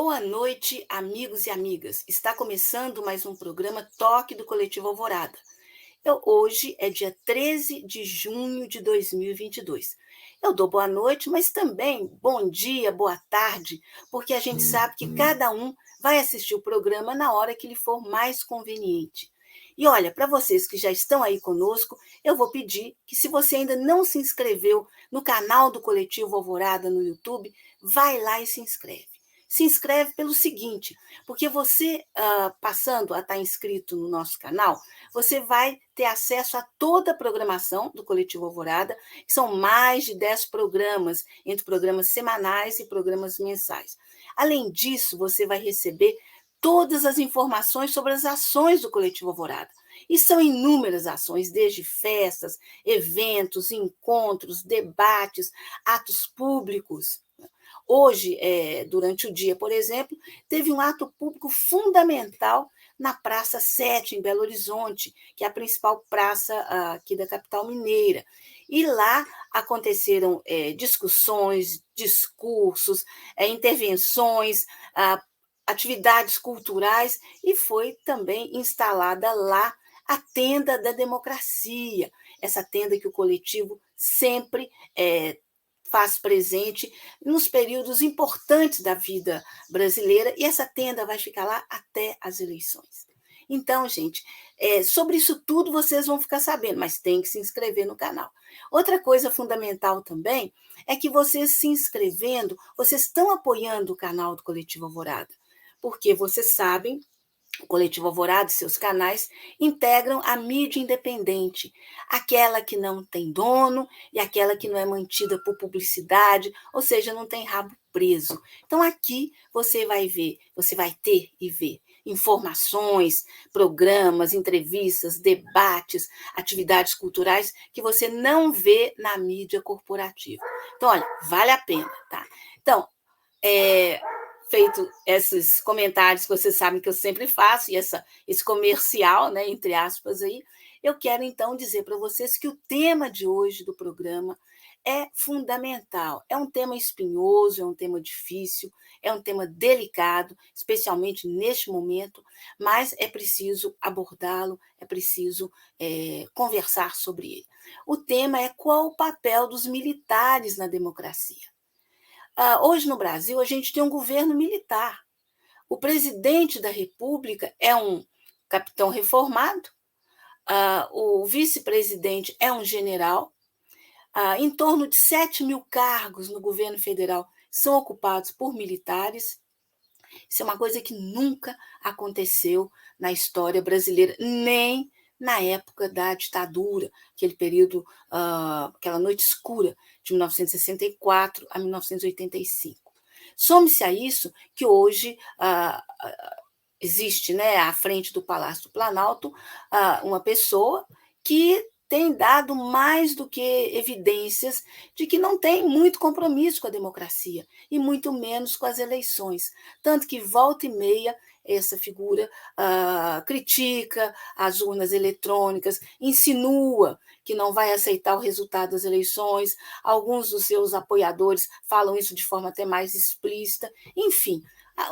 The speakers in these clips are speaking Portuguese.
Boa noite, amigos e amigas. Está começando mais um programa Toque do Coletivo Alvorada. Hoje é dia 13 de junho de 2022. Eu dou boa noite, mas também bom dia, boa tarde, porque a gente sabe que cada um vai assistir o programa na hora que lhe for mais conveniente. E olha, para vocês que já estão aí conosco, eu vou pedir que, se você ainda não se inscreveu no canal do Coletivo Alvorada no YouTube, vai lá e se inscreve. Se inscreve pelo seguinte, porque você, passando a estar inscrito no nosso canal, você vai ter acesso a toda a programação do Coletivo Alvorada, que são mais de 10 programas, entre programas semanais e programas mensais. Além disso, você vai receber todas as informações sobre as ações do Coletivo Alvorada. E são inúmeras ações, desde festas, eventos, encontros, debates, atos públicos. Hoje, durante o dia, por exemplo, teve um ato público fundamental na Praça 7, em Belo Horizonte, que é a principal praça aqui da capital mineira. E lá aconteceram discussões, discursos, intervenções, atividades culturais, e foi também instalada lá a Tenda da Democracia, essa tenda que o coletivo sempre faz presente nos períodos importantes da vida brasileira, e essa tenda vai ficar lá até as eleições. Então, gente, sobre isso tudo vocês vão ficar sabendo, mas tem que se inscrever no canal. Outra coisa fundamental também é que vocês, se inscrevendo, vocês estão apoiando o canal do Coletivo Alvorada, porque vocês sabem, o Coletivo Alvorada e seus canais integram a mídia independente, aquela que não tem dono e aquela que não é mantida por publicidade, ou seja, não tem rabo preso. Então, aqui você vai ver, você vai ter e ver informações, programas, entrevistas, debates, atividades culturais que você não vê na mídia corporativa. Então, olha, vale a pena, tá? Então, feito esses comentários que vocês sabem que eu sempre faço, e esse comercial, né, entre aspas, aí, eu quero então dizer para vocês que o tema de hoje do programa é fundamental. É um tema espinhoso, é um tema difícil, é um tema delicado, especialmente neste momento, mas é preciso abordá-lo, é preciso conversar sobre ele. O tema é: qual o papel dos militares na democracia? Hoje, no Brasil, a gente tem um governo militar. O presidente da República é um capitão reformado, o vice-presidente é um general, em torno de 7 mil cargos no governo federal são ocupados por militares. Isso é uma coisa que nunca aconteceu na história brasileira, nem na época da ditadura, aquele período, aquela noite escura de 1964 a 1985. Some-se a isso que hoje existe, né, à frente do Palácio do Planalto, uma pessoa que tem dado mais do que evidências de que não tem muito compromisso com a democracia, e muito menos com as eleições. Tanto que, volta e meia, essa figura critica as urnas eletrônicas, insinua que não vai aceitar o resultado das eleições, alguns dos seus apoiadores falam isso de forma até mais explícita. Enfim,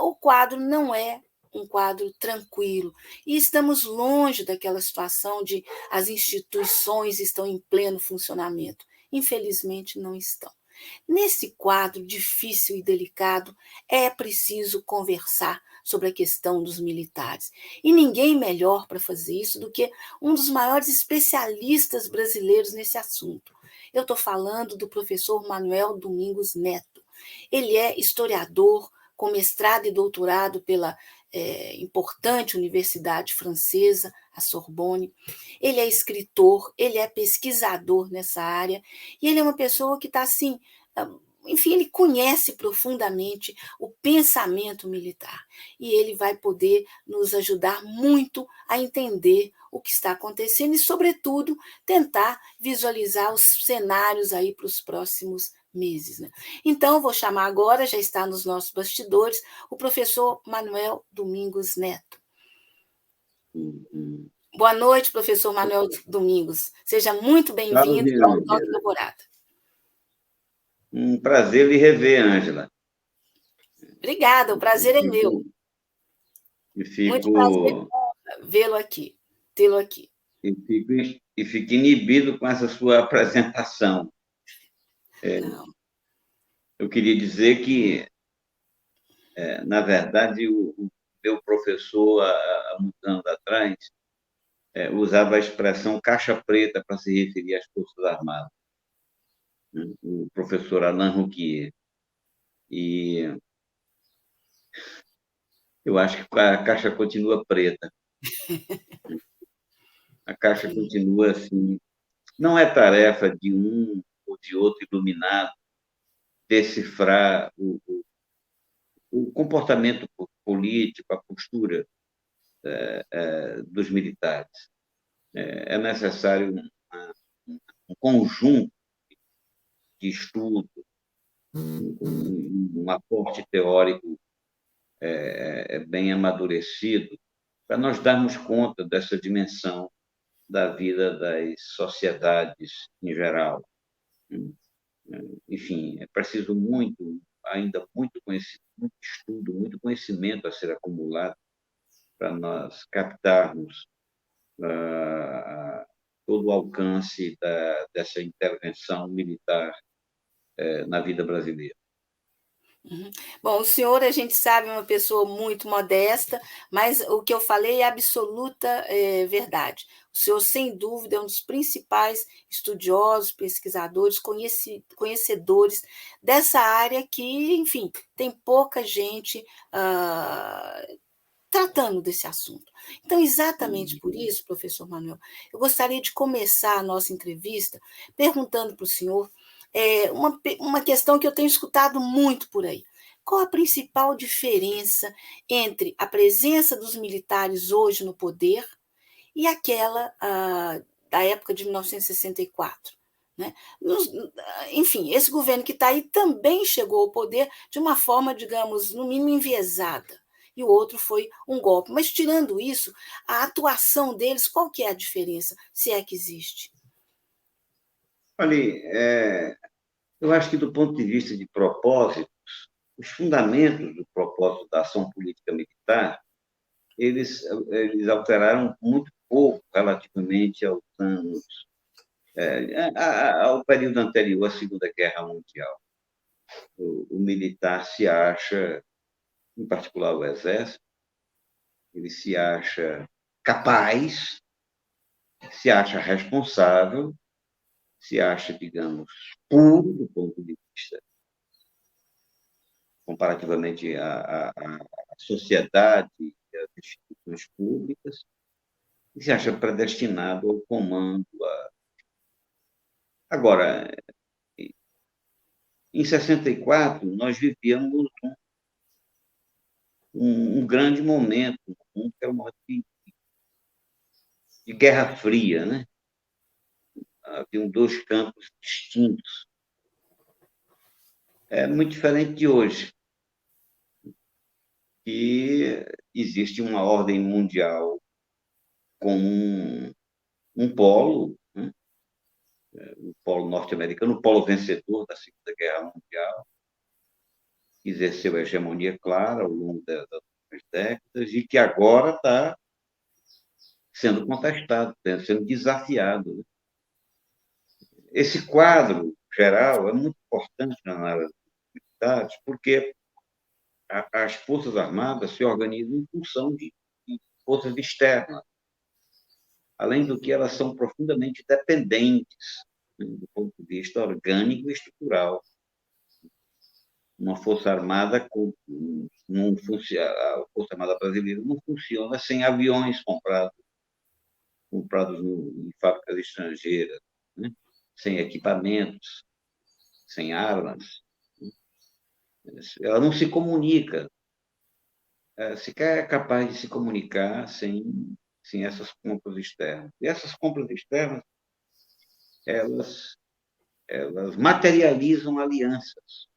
o quadro não é um quadro tranquilo, e estamos longe daquela situação de as instituições estão em pleno funcionamento. Infelizmente, não estão. Nesse quadro difícil e delicado, é preciso conversar sobre a questão dos militares. E ninguém melhor para fazer isso do que um dos maiores especialistas brasileiros nesse assunto. Eu estou falando do professor Manuel Domingos Neto. Ele é historiador, com mestrado e doutorado pela importante universidade francesa, a Sorbonne. Ele é escritor, ele é pesquisador nessa área, e ele é uma pessoa que está assim, enfim, ele conhece profundamente o pensamento militar, e ele vai poder nos ajudar muito a entender o que está acontecendo e, sobretudo, tentar visualizar os cenários aí para os próximos meses, né? Então, vou chamar agora, já está nos nossos bastidores, o professor Manuel Domingos Neto. Boa noite, professor Manuel Domingos. Seja muito bem-vindo ao Toque do Alvorada. Um prazer lhe rever, Ângela. Obrigada, o E prazer é meu. fico, e Muito prazer fico, vê-lo aqui, tê-lo aqui. e fico inibido com essa sua apresentação. Não. Eu queria dizer que, na verdade, o meu professor, há muitos anos atrás, usava a expressão caixa preta para se referir às Forças Armadas, né? O professor Alain Rouquier. E eu acho que a caixa continua preta. A caixa continua assim. Não é tarefa de um ou de outro iluminado decifrar o comportamento político, a postura dos militares. É necessário um conjunto de estudo, um aporte teórico bem amadurecido, para nós darmos conta dessa dimensão da vida das sociedades em geral. Enfim, é preciso muito, ainda muito conhecimento, muito estudo, muito conhecimento a ser acumulado para nós captarmos todo o alcance dessa intervenção militar na vida brasileira. Uhum. Bom, o senhor, a gente sabe, é uma pessoa muito modesta, mas o que eu falei é absoluta verdade. O senhor, sem dúvida, é um dos principais estudiosos, pesquisadores, conhecedores dessa área que, enfim, tem pouca gente tratando desse assunto. Então, exatamente por isso, professor Manuel, eu gostaria de começar a nossa entrevista perguntando para o senhor uma questão que eu tenho escutado muito por aí. Qual a principal diferença entre a presença dos militares hoje no poder e aquela da época de 1964? Né? Enfim, esse governo que está aí também chegou ao poder de uma forma, digamos, no mínimo enviesada. E o outro foi um golpe. Mas, tirando isso, a atuação deles, qual que é a diferença, se é que existe? Olha, eu acho que, do ponto de vista de propósito, os fundamentos do propósito da ação política militar, eles alteraram muito pouco relativamente aos anos, ao período anterior à Segunda Guerra Mundial. O militar se acha, em particular o Exército, ele se acha capaz, se acha responsável, se acha, digamos, puro do ponto de vista comparativamente à sociedade e às instituições públicas, e se acha predestinado ao comando. Agora, em 64, nós vivíamos um grande momento, que era um momento de Guerra Fria, né? Haviam dois campos distintos. É muito diferente de hoje, que existe uma ordem mundial com um polo, né? O polo norte-americano, o polo vencedor da Segunda Guerra Mundial, que exerceu a hegemonia clara ao longo das décadas e que agora está sendo contestado, sendo desafiado, né? Esse quadro geral é muito importante na análise dos militares, porque as Forças Armadas se organizam em função de forças externas, além do que elas são profundamente dependentes, né, do ponto de vista orgânico e estrutural. Uma Força Armada não funciona, a Força Armada brasileira não funciona sem aviões comprados em fábricas estrangeiras, né? Sem equipamentos, sem armas. Ela não se comunica, sequer é capaz de se comunicar sem essas compras externas. E essas compras externas, elas materializam alianças.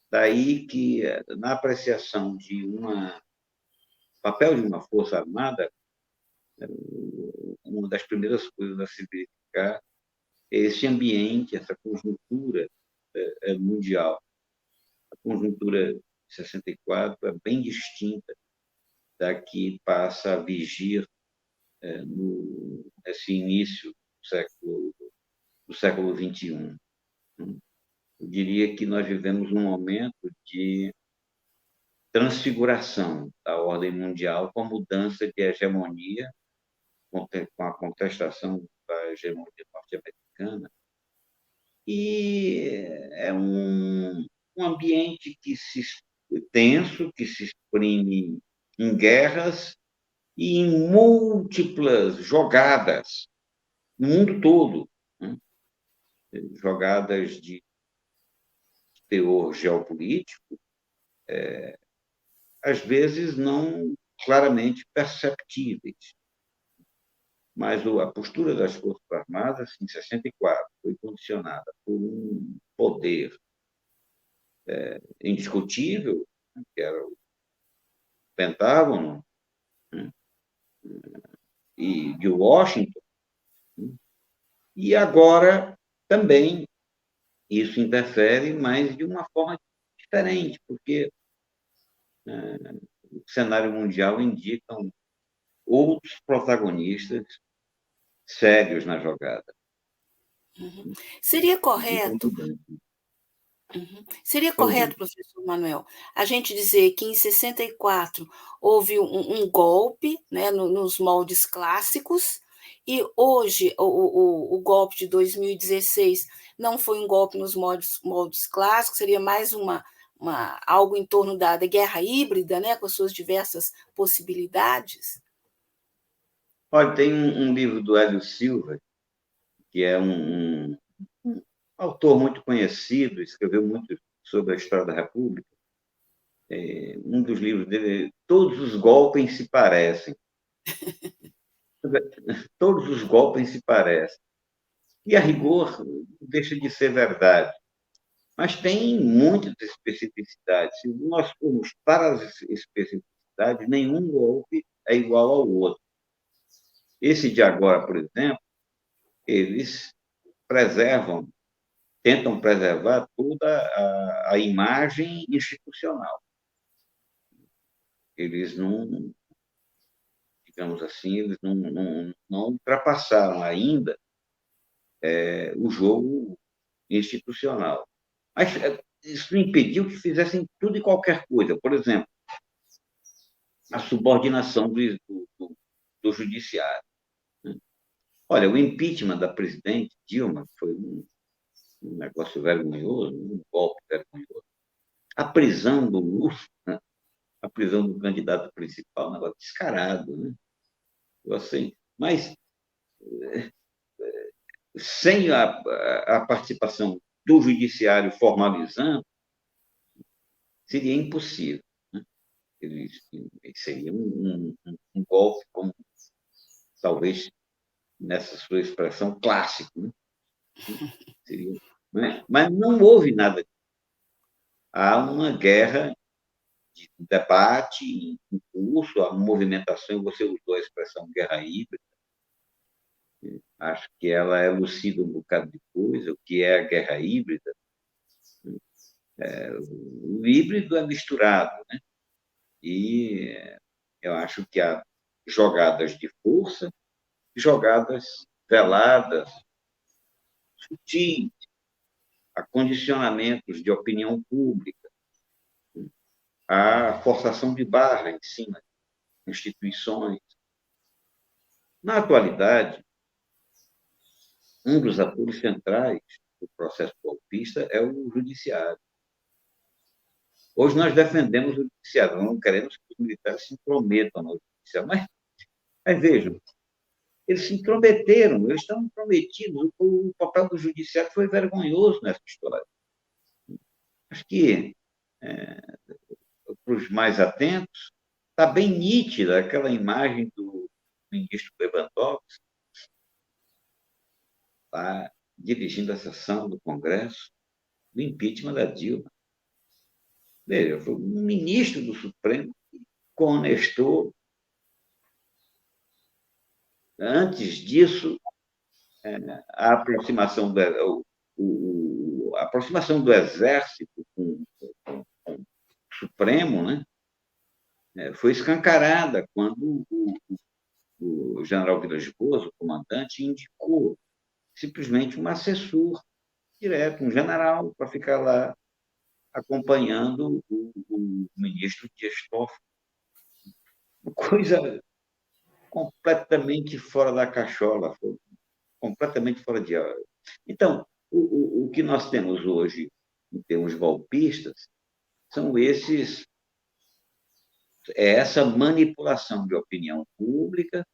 Daí que, na apreciação de papel de uma força armada, uma das primeiras coisas a se verificar é esse ambiente, essa conjuntura mundial. A conjuntura de 64 é bem distinta da que passa a vigir nesse início do século XXI. Eu diria que nós vivemos um momento de transfiguração da ordem mundial com a mudança de hegemonia, com a contestação da hegemonia norte-americana, e é um ambiente tenso, que se exprime em guerras e em múltiplas jogadas no mundo todo, né? Jogadas de teor geopolítico, às vezes não claramente perceptíveis. Mas a postura das Forças Armadas, em 64, foi condicionada por um poder indiscutível, que era o Pentágono, né, e de Washington, né, e agora também isso interfere, mas de uma forma diferente, porque o cenário mundial indica outros protagonistas sérios na jogada. Uhum. Seria Indica correto, mudança. seria Estou ouvindo. correto, professor Manuel, a gente dizer que em 64 houve um golpe, né, nos moldes clássicos, e hoje o golpe de 2016 não foi um golpe nos moldes clássicos, seria mais algo em torno da guerra híbrida, né, com as suas diversas possibilidades? Olha, tem um livro do Hélio Silva, que é um autor muito conhecido, escreveu muito sobre a história da República. Um dos livros dele, Todos os Golpes se Parecem. Todos os golpes se parecem. E, a rigor, deixa de ser verdade. Mas tem muitas especificidades. Se nós formos para as especificidades, nenhum golpe é igual ao outro. Esse de agora, por exemplo, eles preservam, tentam preservar toda a imagem institucional. Eles não, digamos assim, eles não ultrapassaram ainda o jogo institucional. Mas isso não impediu que fizessem tudo e qualquer coisa. Por exemplo, a subordinação do judiciário. Olha, o impeachment da presidente Dilma foi um negócio vergonhoso, um golpe vergonhoso. A prisão do Lula, a prisão do candidato principal, um negócio descarado, né? Assim, mas sem a participação do judiciário formalizando, seria impossível. Né? Seria um golpe, como talvez nessa sua expressão clássico. Né? Seria, mas não houve nada. Há uma guerra de debate em curso, há uma movimentação, você usou a expressão guerra híbrida, acho que ela elucida um bocado de coisa, o que é a guerra híbrida. O híbrido é misturado, né? E eu acho que há jogadas de força, jogadas veladas, sutis, a condicionamentos de opinião pública, a forçação de barra em cima de instituições. Na atualidade, um dos atores centrais do processo golpista é o judiciário. Hoje nós defendemos o judiciário, não queremos que os militares se intrometam no judiciário, mas vejam, eles se intrometeram, eles estão intrometidos. O papel do judiciário foi vergonhoso nessa história. Acho que, para os mais atentos, está bem nítida aquela imagem do ministro Lewandowski, lá dirigindo a sessão do Congresso, do impeachment da Dilma. Veja, foi um ministro do Supremo que conestou. Antes disso, a aproximação a aproximação do Exército com o Supremo, né, foi escancarada quando o general Vilas Boas, o comandante, indicou simplesmente um assessor direto, um general, para ficar lá acompanhando o ministro Dias Toffoli. Coisa completamente fora da cachola, completamente fora de hora. Então, o que nós temos hoje, em termos golpistas, são essa manipulação de opinião pública,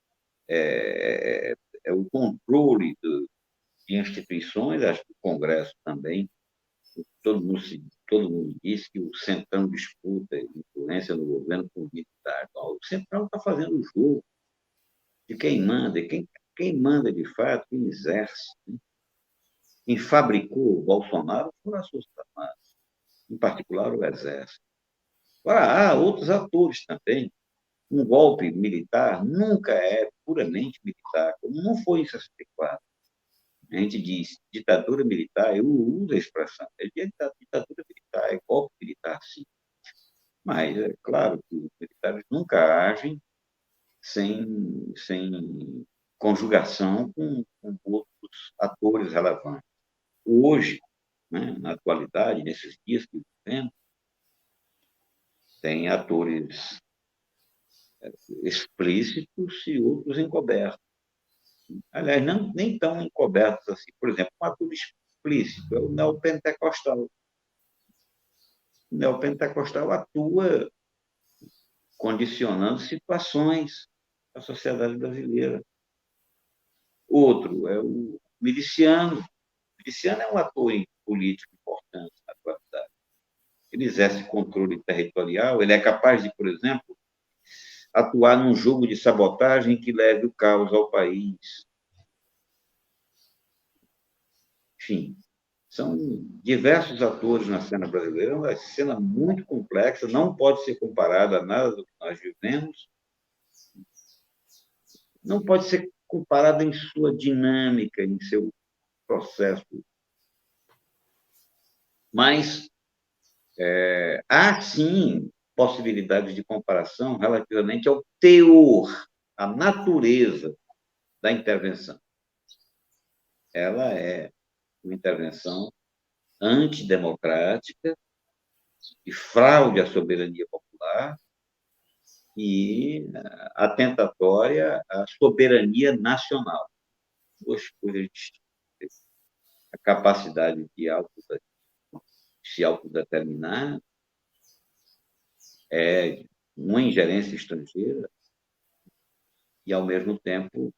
o controle de instituições, acho que o Congresso também, todo mundo diz que o Centrão disputa influência no governo com o militar. Então, o Centrão está fazendo o jogo de quem manda, e quem manda de fato, quem exerce. Né? Quem fabricou o Bolsonaro foram as Forças Armadas, em particular o Exército. Agora, há outros atores também. Um golpe militar nunca é puramente militar, como não foi em 64. A gente diz ditadura militar, eu uso a expressão, é ditadura militar, é golpe militar, sim. Mas é claro que os militares nunca agem sem conjugação com outros atores relevantes. Hoje, né, na atualidade, nesses dias que vivemos, tem atores explícitos e outros encobertos. Aliás, não, nem tão encobertos assim. Por exemplo, um ator explícito é o neopentecostal. O neopentecostal atua condicionando situações da sociedade brasileira. Outro é o miliciano. O miliciano é um ator político importante na atualidade. Ele exerce controle territorial, ele é capaz de, por exemplo, atuar num jogo de sabotagem que leve o caos ao país. Enfim, são diversos atores na cena brasileira, é uma cena muito complexa, não pode ser comparada a nada do que nós vivemos, não pode ser comparada em sua dinâmica, em seu processo. Mas há, sim, possibilidades de comparação relativamente ao teor, à natureza da intervenção. Ela é uma intervenção antidemocrática, de fraude à soberania popular e atentatória à soberania nacional. Duas coisas distintas. A capacidade de se autodeterminar é uma ingerência estrangeira e, ao mesmo tempo,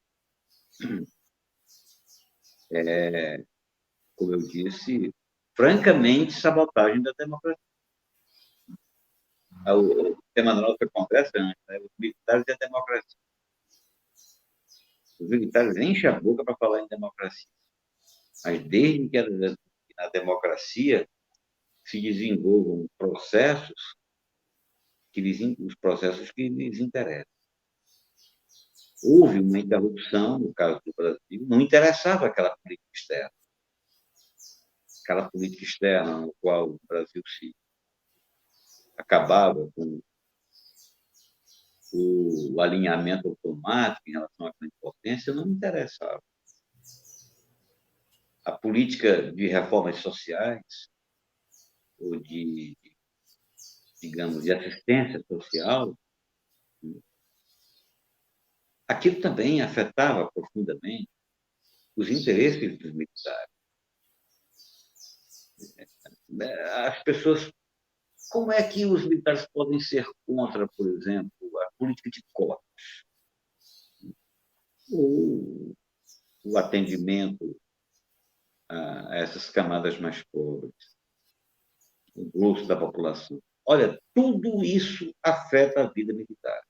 como eu disse, francamente sabotagem da democracia. O tema da nossa conversa é antes, né? Os militares e a democracia. Os militares enchem a boca para falar em democracia. Mas desde que na democracia se desenvolvam processos os processos que lhes interessam. Houve uma interrupção, no caso do Brasil, não interessava aquela política externa no qual o Brasil se acabava com o alinhamento automático em relação à grande potência, não me interessava. A política de reformas sociais, ou digamos, de assistência social, aquilo também afetava profundamente os interesses dos militares. As pessoas, como é que os militares podem ser contra, por exemplo, a política de cotas? Ou o atendimento a essas camadas mais pobres, o grosso da população. Olha, tudo isso afeta a vida militar.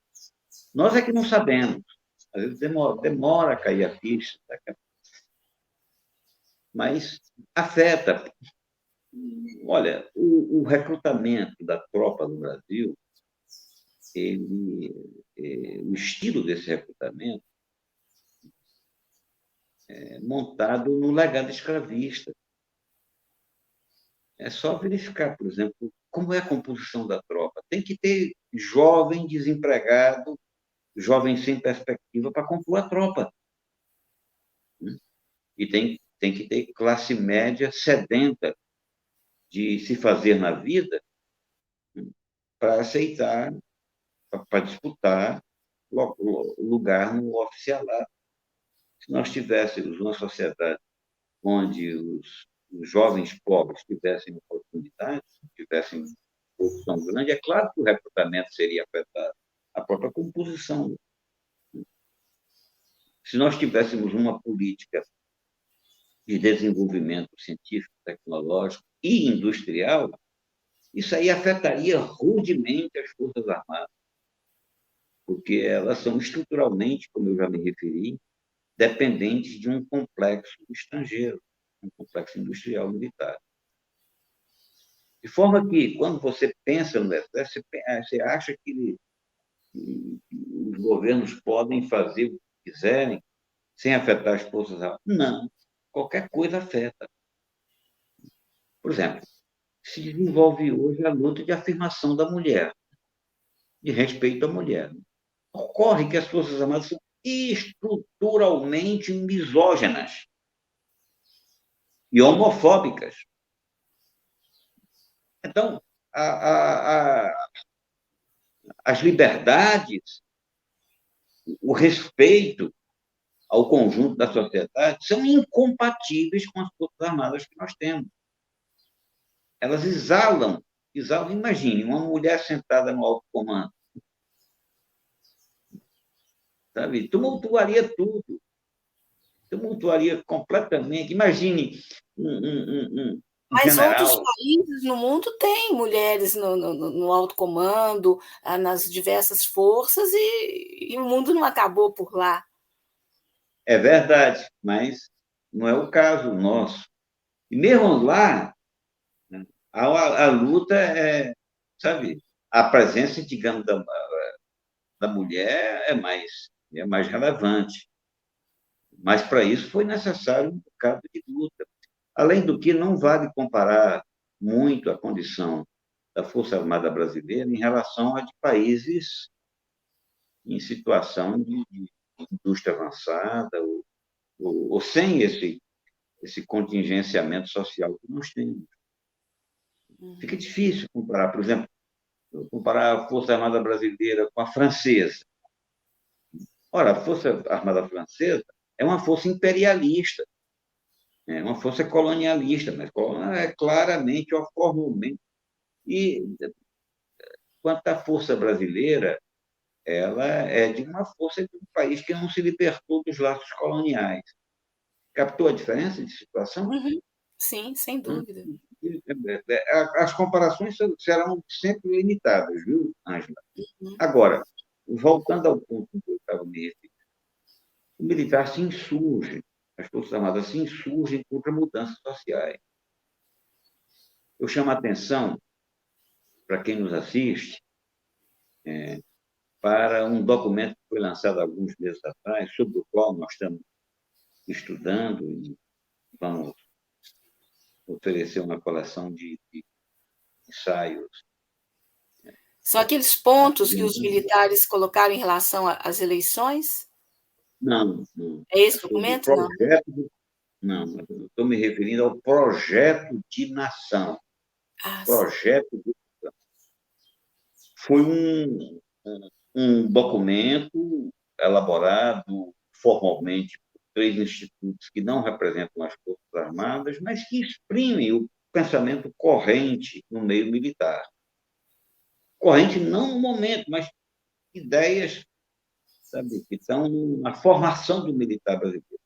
Nós é que não sabemos. Às vezes demora a cair a ficha, mas afeta. Olha, o recrutamento da tropa no Brasil, o estilo desse recrutamento é montado no legado escravista. É só verificar, por exemplo, como é a composição da tropa. Tem que ter jovem desempregado, jovem sem perspectiva para compor a tropa. Né? E tem que ter classe média sedenta de se fazer na vida, né, para aceitar, para disputar lugar no oficialato. Se nós tivéssemos uma sociedade onde os jovens pobres tivessem oportunidade, tivessem produção grande, é claro que o recrutamento seria afetado, a própria composição. Se nós tivéssemos uma política de desenvolvimento científico, tecnológico e industrial, isso aí afetaria rudemente as Forças Armadas, porque elas são estruturalmente, como eu já me referi, dependentes de um complexo estrangeiro, um complexo industrial militar. De forma que, quando você pensa no Exército, você acha que os governos podem fazer o que quiserem sem afetar as Forças Armadas? Não. Qualquer coisa afeta. Por exemplo, se desenvolve hoje a luta de afirmação da mulher, de respeito à mulher. Ocorre que as Forças Armadas são estruturalmente misóginas e homofóbicas. Então, as liberdades, o respeito ao conjunto da sociedade são incompatíveis com as Forças Armadas que nós temos. Elas exalam, imagine, uma mulher sentada no alto comando, sabe? Tumultuaria completamente. Imagine um Mas outros general. países no mundo têm mulheres no alto comando, nas diversas forças, e o mundo não acabou por lá. É verdade, mas não é o caso nosso. E mesmo lá, né, a luta é, sabe, a presença, digamos, da mulher é mais relevante. Mas para isso foi necessário um bocado de luta. Além do que, não vale comparar muito a condição da Força Armada Brasileira em relação a de países em situação de indústria avançada ou sem esse contingenciamento social que nós temos. Fica Uhum. difícil comparar, por exemplo, comparar a Força Armada Brasileira com a francesa. Ora, a Força Armada Francesa é uma força imperialista, é uma força colonialista, mas é claramente ou formalmente. E quanto à Força Brasileira, ela é de uma força de um país que não se libertou dos laços coloniais. Captou a diferença de situação? Uhum. Sim, sem dúvida. As comparações serão sempre limitadas, viu, Ângela? Uhum. Agora, voltando ao ponto que eu estava me referindo, o militar se insurge, as Forças Armadas se insurgem contra mudanças sociais. Eu chamo a atenção para quem nos assiste para um documento que foi lançado há alguns meses atrás, sobre o qual nós estamos estudando e vamos oferecer uma coleção de ensaios. São aqueles pontos que os Digamos, militares colocaram em relação às eleições? não, não. É É esse sobre o documento? Não. projeto. Não, eu estou me referindo ao projeto de nação. Ah, sim. Projeto de... Foi um documento elaborado formalmente por três institutos que não representam as Forças Armadas, mas que exprimem o pensamento corrente no meio militar. Corrente não no momento, mas ideias, sabe, que estão na formação do militar brasileiro.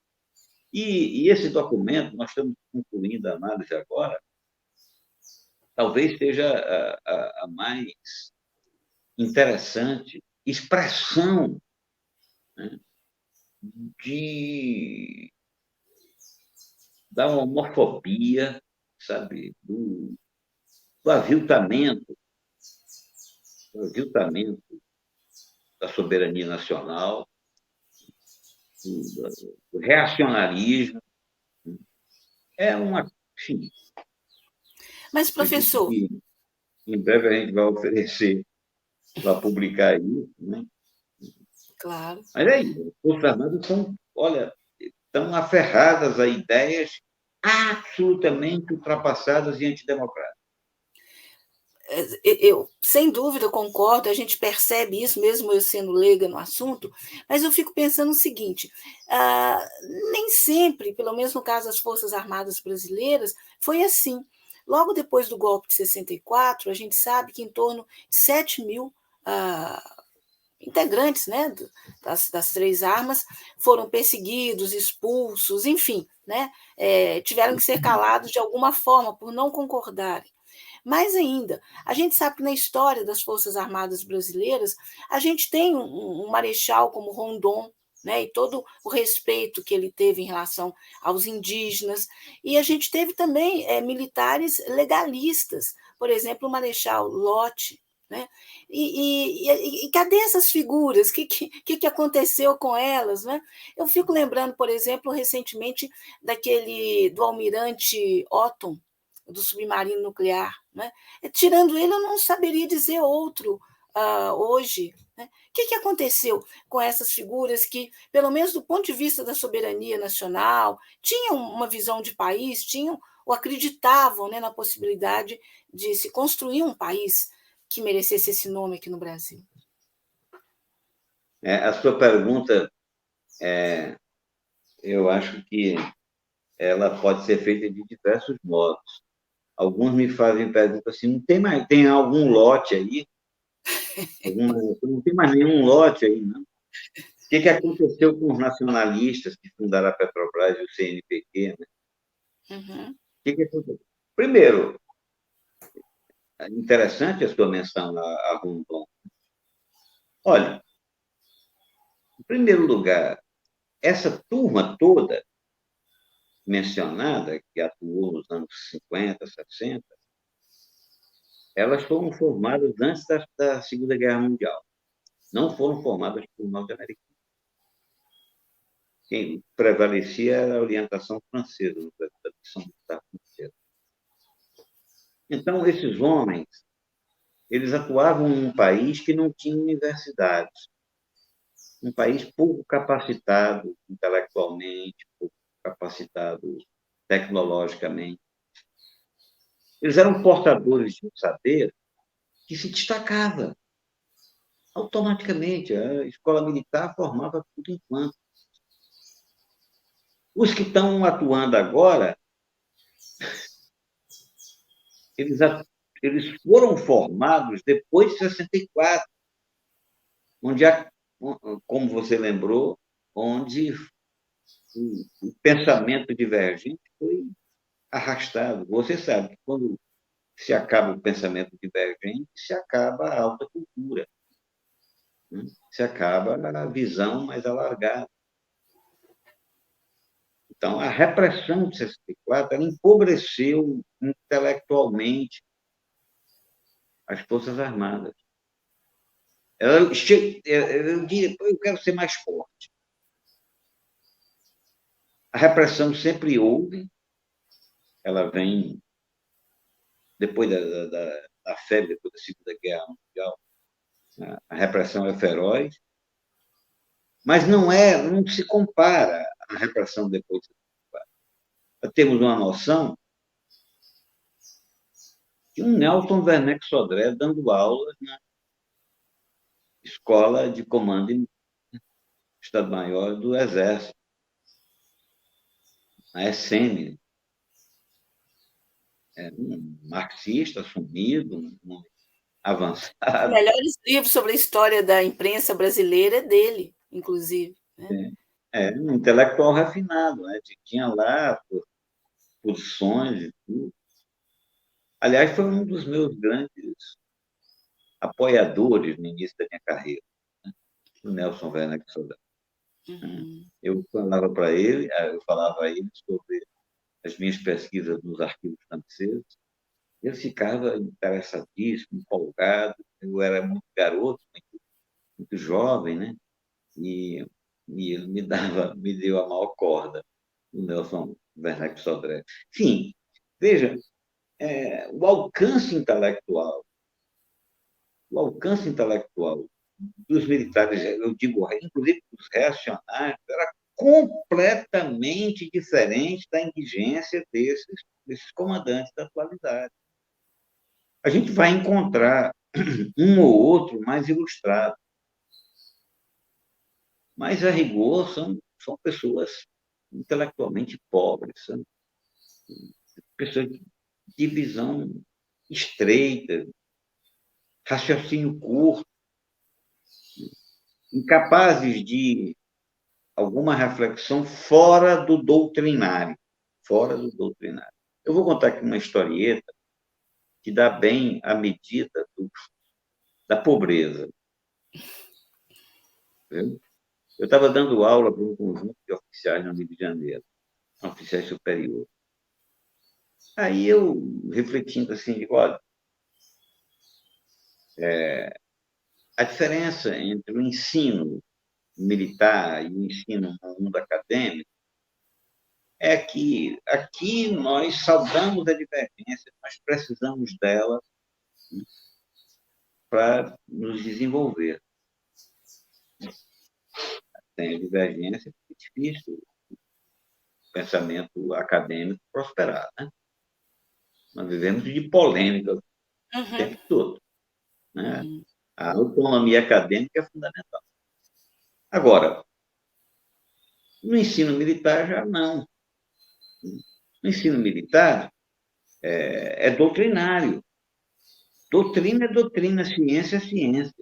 E esse documento, nós estamos concluindo a análise agora, talvez seja a mais interessante expressão, né, de, da homofobia, sabe, do aviltamento da soberania nacional, do reacionarismo. É uma, enfim, Mas, Acredito professor, que em breve a gente vai oferecer para publicar isso, né? claro. Mas é isso. As Forças Armadas são, olha, estão aferradas a ideias absolutamente ultrapassadas e antidemocráticas. Eu, sem dúvida, concordo, a gente percebe isso, mesmo eu sendo leiga no assunto, mas eu fico pensando o seguinte: ah, nem sempre, pelo menos no caso das Forças Armadas Brasileiras, foi assim. Logo depois do golpe de 64, a gente sabe que em torno de 7 mil integrantes, né, das três armas foram perseguidos, expulsos, enfim, né, tiveram que ser calados de alguma forma por não concordarem. Mais ainda, a gente sabe que na história das Forças Armadas Brasileiras, a gente tem um marechal como Rondon, né, e todo o respeito que ele teve em relação aos indígenas, e a gente teve também militares legalistas, por exemplo, o Marechal Lott, né? E cadê essas figuras? O que aconteceu com elas? Né? Eu fico lembrando, por exemplo, recentemente do almirante Otton, do submarino nuclear. Né? Tirando ele, eu não saberia dizer outro hoje. Né? O que aconteceu com essas figuras que, pelo menos do ponto de vista da soberania nacional, tinham uma visão de país, tinham ou acreditavam, né, na possibilidade de se construir um país que merecesse esse nome aqui no Brasil? A sua pergunta, eu acho que ela pode ser feita de diversos modos. Alguns me fazem pergunta assim, não tem mais, tem algum lote aí? Não tem mais nenhum lote aí, não? O que aconteceu com os nacionalistas que fundaram a Petrobras e o CNPq, né? Uhum. Que aconteceu? Primeiro, interessante a sua menção a Rondon. Olha, em primeiro lugar, essa turma toda mencionada, que atuou nos anos 50, 60, elas foram formadas antes da Segunda Guerra Mundial. Não foram formadas por norte-americanos. Quem prevalecia era a orientação francesa, a tradição militar francesa. Então, esses homens, eles atuavam em um país que não tinha universidades, um país pouco capacitado intelectualmente, pouco capacitado tecnologicamente. Eles eram portadores de um saber que se destacava automaticamente. A escola militar formava tudo enquanto. Os que estão atuando agora, eles, eles foram formados depois de 64, onde, como você lembrou, onde o pensamento divergente foi arrastado. Você sabe que quando se acaba o pensamento divergente, se acaba a alta cultura, né? Se acaba a visão mais alargada. Então, a repressão de 64 ela empobreceu intelectualmente as Forças Armadas. Eu diria, eu quero ser mais forte. A repressão sempre houve, ela vem depois da febre, depois da Segunda Guerra Mundial. A repressão é feroz, mas não se compara à repressão depois de 64. Para termos uma noção, tinha um Nelson Werneck Sodré dando aula na Escola de Comando e Estado-Maior do Exército, na ESEME. Um marxista assumido, um Os avançado. melhores livros sobre a história da imprensa brasileira é dele, inclusive. Né? Um intelectual refinado, né? Tinha lá posições e tudo. Aliás, foi um dos meus grandes apoiadores no início da minha carreira, né? O Nelson Werneck Sodré. Uhum. Eu falava a ele sobre as minhas pesquisas nos arquivos franceses. Eu ficava interessadíssimo, empolgado. Eu era muito garoto, muito jovem, né? E, e ele me deu a maior corda, o Nelson Werneck Sodré. Enfim, veja, o alcance intelectual dos militares, eu digo, inclusive dos reacionários, era completamente diferente da inteligência desses comandantes da atualidade. A gente vai encontrar um ou outro mais ilustrado, mas, a rigor, são pessoas intelectualmente pobres, são pessoas de visão estreita, raciocínio curto, incapazes de alguma reflexão fora do doutrinário. Fora do doutrinário. Eu vou contar aqui uma historieta que dá bem a medida da pobreza. Viu? Eu estava dando aula para um conjunto de oficiais no Rio de Janeiro, oficiais superiores. Aí eu, refletindo assim, digo, olha, a diferença entre o ensino militar e o ensino no mundo acadêmico é que aqui nós saudamos a divergência, nós precisamos dela para nos desenvolver. Tem a divergência, é difícil o pensamento acadêmico prosperar. Né? Nós vivemos de polêmica o tempo todo. Né? A autonomia acadêmica é fundamental. Agora, no ensino militar já não. No ensino militar é doutrinário. Doutrina é doutrina, ciência é ciência.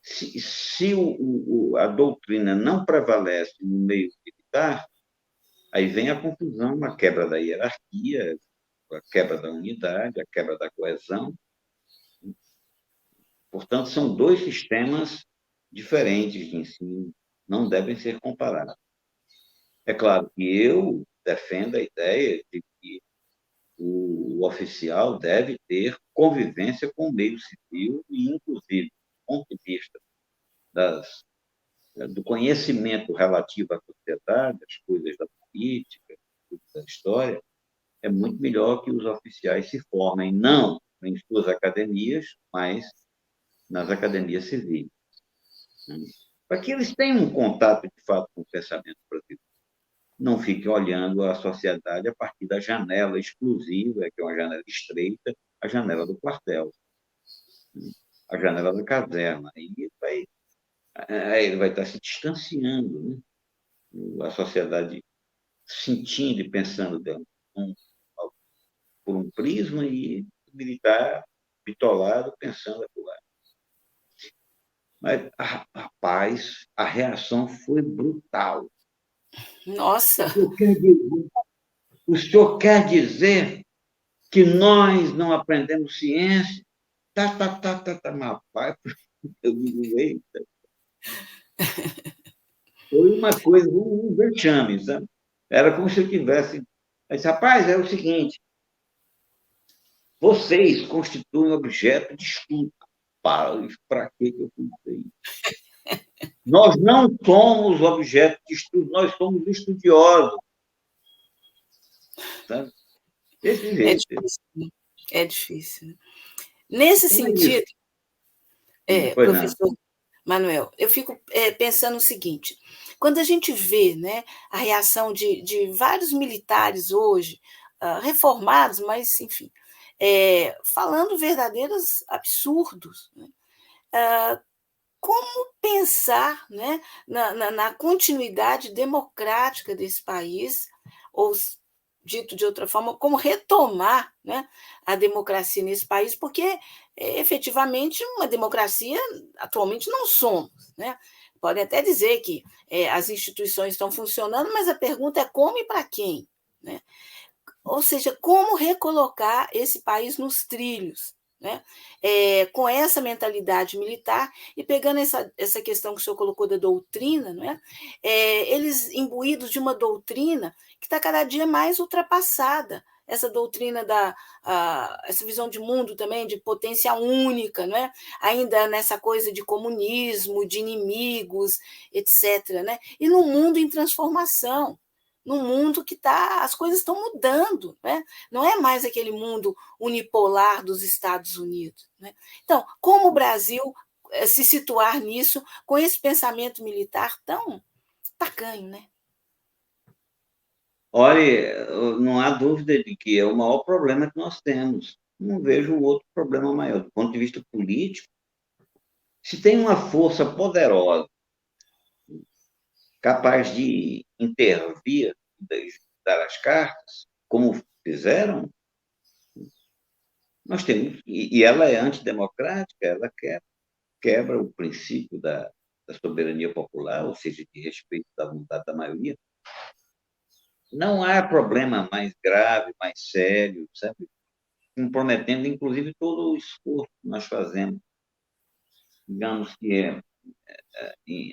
Se a doutrina não prevalece no meio militar, aí vem a confusão, a quebra da hierarquia, a quebra da unidade, a quebra da coesão. Portanto, são dois sistemas diferentes de ensino, não devem ser comparados. É claro que eu defendo a ideia de que o oficial deve ter convivência com o meio civil e, inclusive, do ponto de vista do conhecimento relativo à sociedade, as coisas da política, da história, é muito melhor que os oficiais se formem, não em suas academias, mas nas academias civis. Para que eles tenham um contato, de fato, com o pensamento brasileiro. Não fiquem olhando a sociedade a partir da janela exclusiva, que é uma janela estreita, a janela do quartel, a janela da caserna. Aí ele vai estar se distanciando, né? A sociedade sentindo e pensando por um prisma e o militar bitolado pensando por lá. Mas, rapaz, a reação foi brutal. Nossa! O senhor quer dizer que nós não aprendemos ciência? Rapaz, eu digo, eita. Foi uma coisa, um vexame, sabe? Era como se eu tivesse. Eu disse, rapaz, é o seguinte: vocês constituem objeto de estudo. Para que eu fui isso? Nós não somos objeto de estudo, nós somos estudiosos. Sabe? Desse jeito. É difícil. Nesse sentido, professor Manuel, eu fico pensando o seguinte: quando a gente vê, né, a reação de vários militares hoje, reformados, mas, enfim, falando verdadeiros absurdos, né? Como pensar, né, na continuidade democrática desse país, ou, dito de outra forma, como retomar, né, a democracia nesse país, porque efetivamente uma democracia atualmente não somos. Né? Podem até dizer que as instituições estão funcionando, mas a pergunta é como e para quem. Né? Ou seja, como recolocar esse país nos trilhos. Né? Com essa mentalidade militar, e pegando essa questão que o senhor colocou da doutrina, não é? Eles imbuídos de uma doutrina que está cada dia mais ultrapassada, essa doutrina essa visão de mundo também, de potência única, não é? Ainda nessa coisa de comunismo, de inimigos, etc. Né? E num mundo em transformação. num mundo que as coisas estão mudando, né? Não é mais aquele mundo unipolar dos Estados Unidos, né? Então, como o Brasil se situar nisso com esse pensamento militar tão tacanho, né? Olha, não há dúvida de que é o maior problema que nós temos. Não vejo outro problema maior. Do ponto de vista político, se tem uma força poderosa capaz de intervir, de dar as cartas, como fizeram, nós temos, e ela é antidemocrática, ela quebra o princípio da soberania popular, ou seja, de respeito da vontade da maioria. Não há problema mais grave, mais sério, sabe? Comprometendo, inclusive, todo o esforço que nós fazemos. Digamos que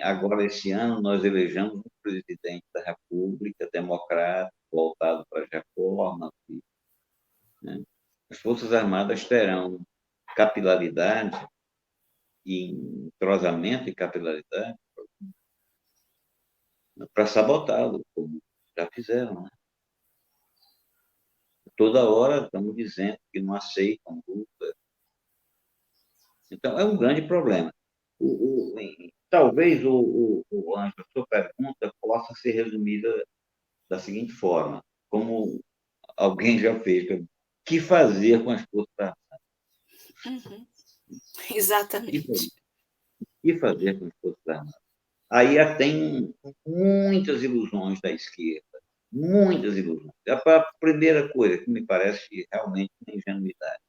agora, esse ano, nós elegemos um presidente da República democrático, voltado para as reformas, né? As Forças Armadas terão capilaridade e entrosamento e capilaridade para sabotá-lo, como já fizeram, né? Toda hora estamos dizendo que não aceitam luta. Então, é um grande problema. Talvez, Ângelo, a sua pergunta possa ser resumida da seguinte forma, como alguém já fez: o que fazer com as Forças Armadas? Uhum. O Exatamente. que fazer com as Forças Armadas? Aí já tem muitas ilusões da esquerda, muitas ilusões. A primeira coisa que me parece realmente uma ingenuidade: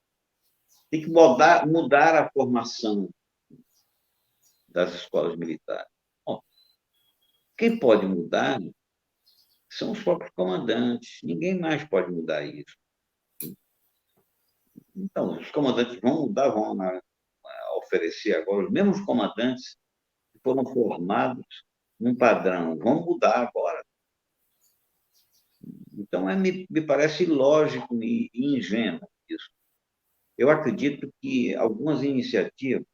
tem que mudar a formação das escolas militares. Bom, quem pode mudar são os próprios comandantes. Ninguém mais pode mudar isso. Então, os comandantes vão mudar, vão oferecer agora, os mesmos comandantes que foram formados num padrão, vão mudar agora. Então, me parece ilógico e ingênuo isso. Eu acredito que algumas iniciativas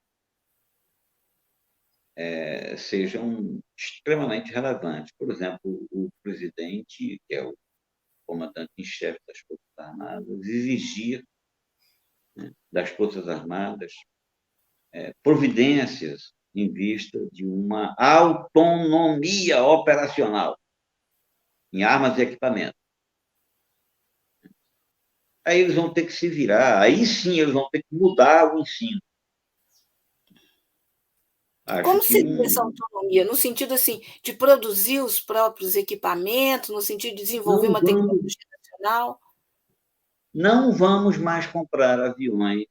sejam extremamente relevantes. Por exemplo, o presidente, que é o comandante em chefe das Forças Armadas, exigir, né, das Forças Armadas providências em vista de uma autonomia operacional em armas e equipamentos. Aí eles vão ter que se virar, aí sim eles vão ter que mudar o ensino. Acho Como que seria essa autonomia? No sentido assim, de produzir os próprios equipamentos, no sentido de desenvolver não uma vamos, tecnologia nacional? não vamos mais comprar aviões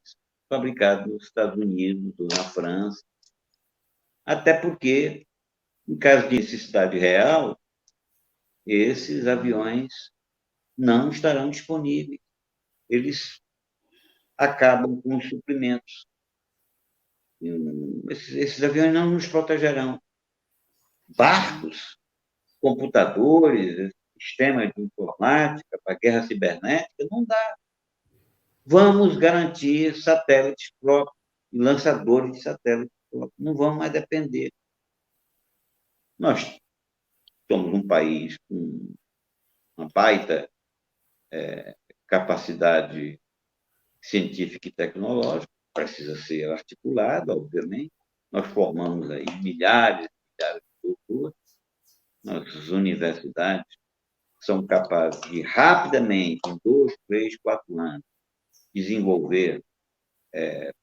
fabricados nos Estados Unidos ou na França, até porque, em caso de necessidade real, esses aviões não estarão disponíveis. Eles acabam com os suprimentos. Esses aviões não nos protegerão. Barcos, computadores, sistemas de informática para guerra cibernética, não dá. Vamos garantir satélites próprios e lançadores de satélites próprios. Não vamos mais depender. Nós somos um país com uma baita capacidade científica e tecnológica, precisa ser articulada, obviamente. Nós formamos aí milhares e milhares de doutoras. Nossas universidades são capazes de, rapidamente, em 2, 3, 4 anos, desenvolver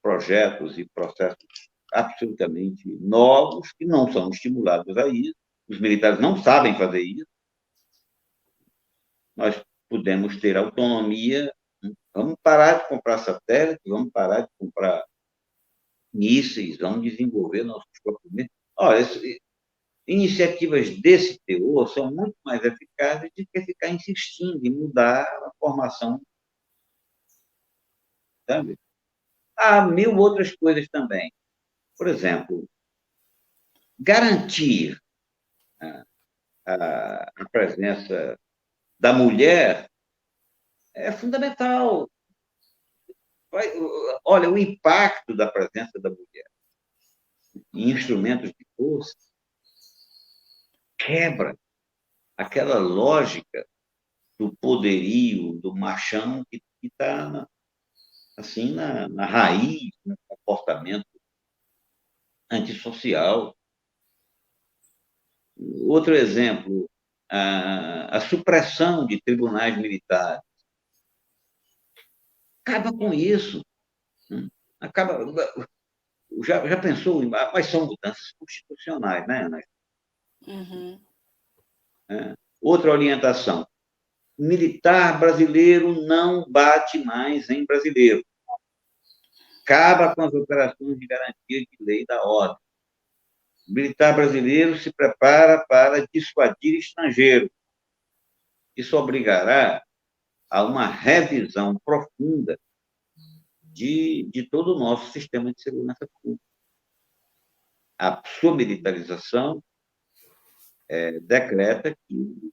projetos e processos absolutamente novos, que não são estimulados a isso. Os militares não sabem fazer isso. Nós podemos ter autonomia. Vamos parar de comprar satélites, vamos parar de comprar mísseis, vamos desenvolver nossos próprios mísseis. Olha, iniciativas desse teor são muito mais eficazes do que ficar insistindo em mudar a formação, sabe? Há mil outras coisas também. Por exemplo, garantir a presença da mulher é fundamental. Olha, o impacto da presença da mulher em instrumentos de força quebra aquela lógica do poderio, do machão, que está assim, na raiz do comportamento antissocial. Outro exemplo, a supressão de tribunais militares. Acaba com isso. Né? Acaba, já pensou, mas são mudanças constitucionais, né, Ana? Uhum. Outra orientação, militar brasileiro não bate mais em brasileiro. Acaba com as operações de garantia de lei da ordem. O militar brasileiro se prepara para dissuadir estrangeiro. Isso obrigará a uma revisão profunda de todo o nosso sistema de segurança pública. A sua militarização decreta que o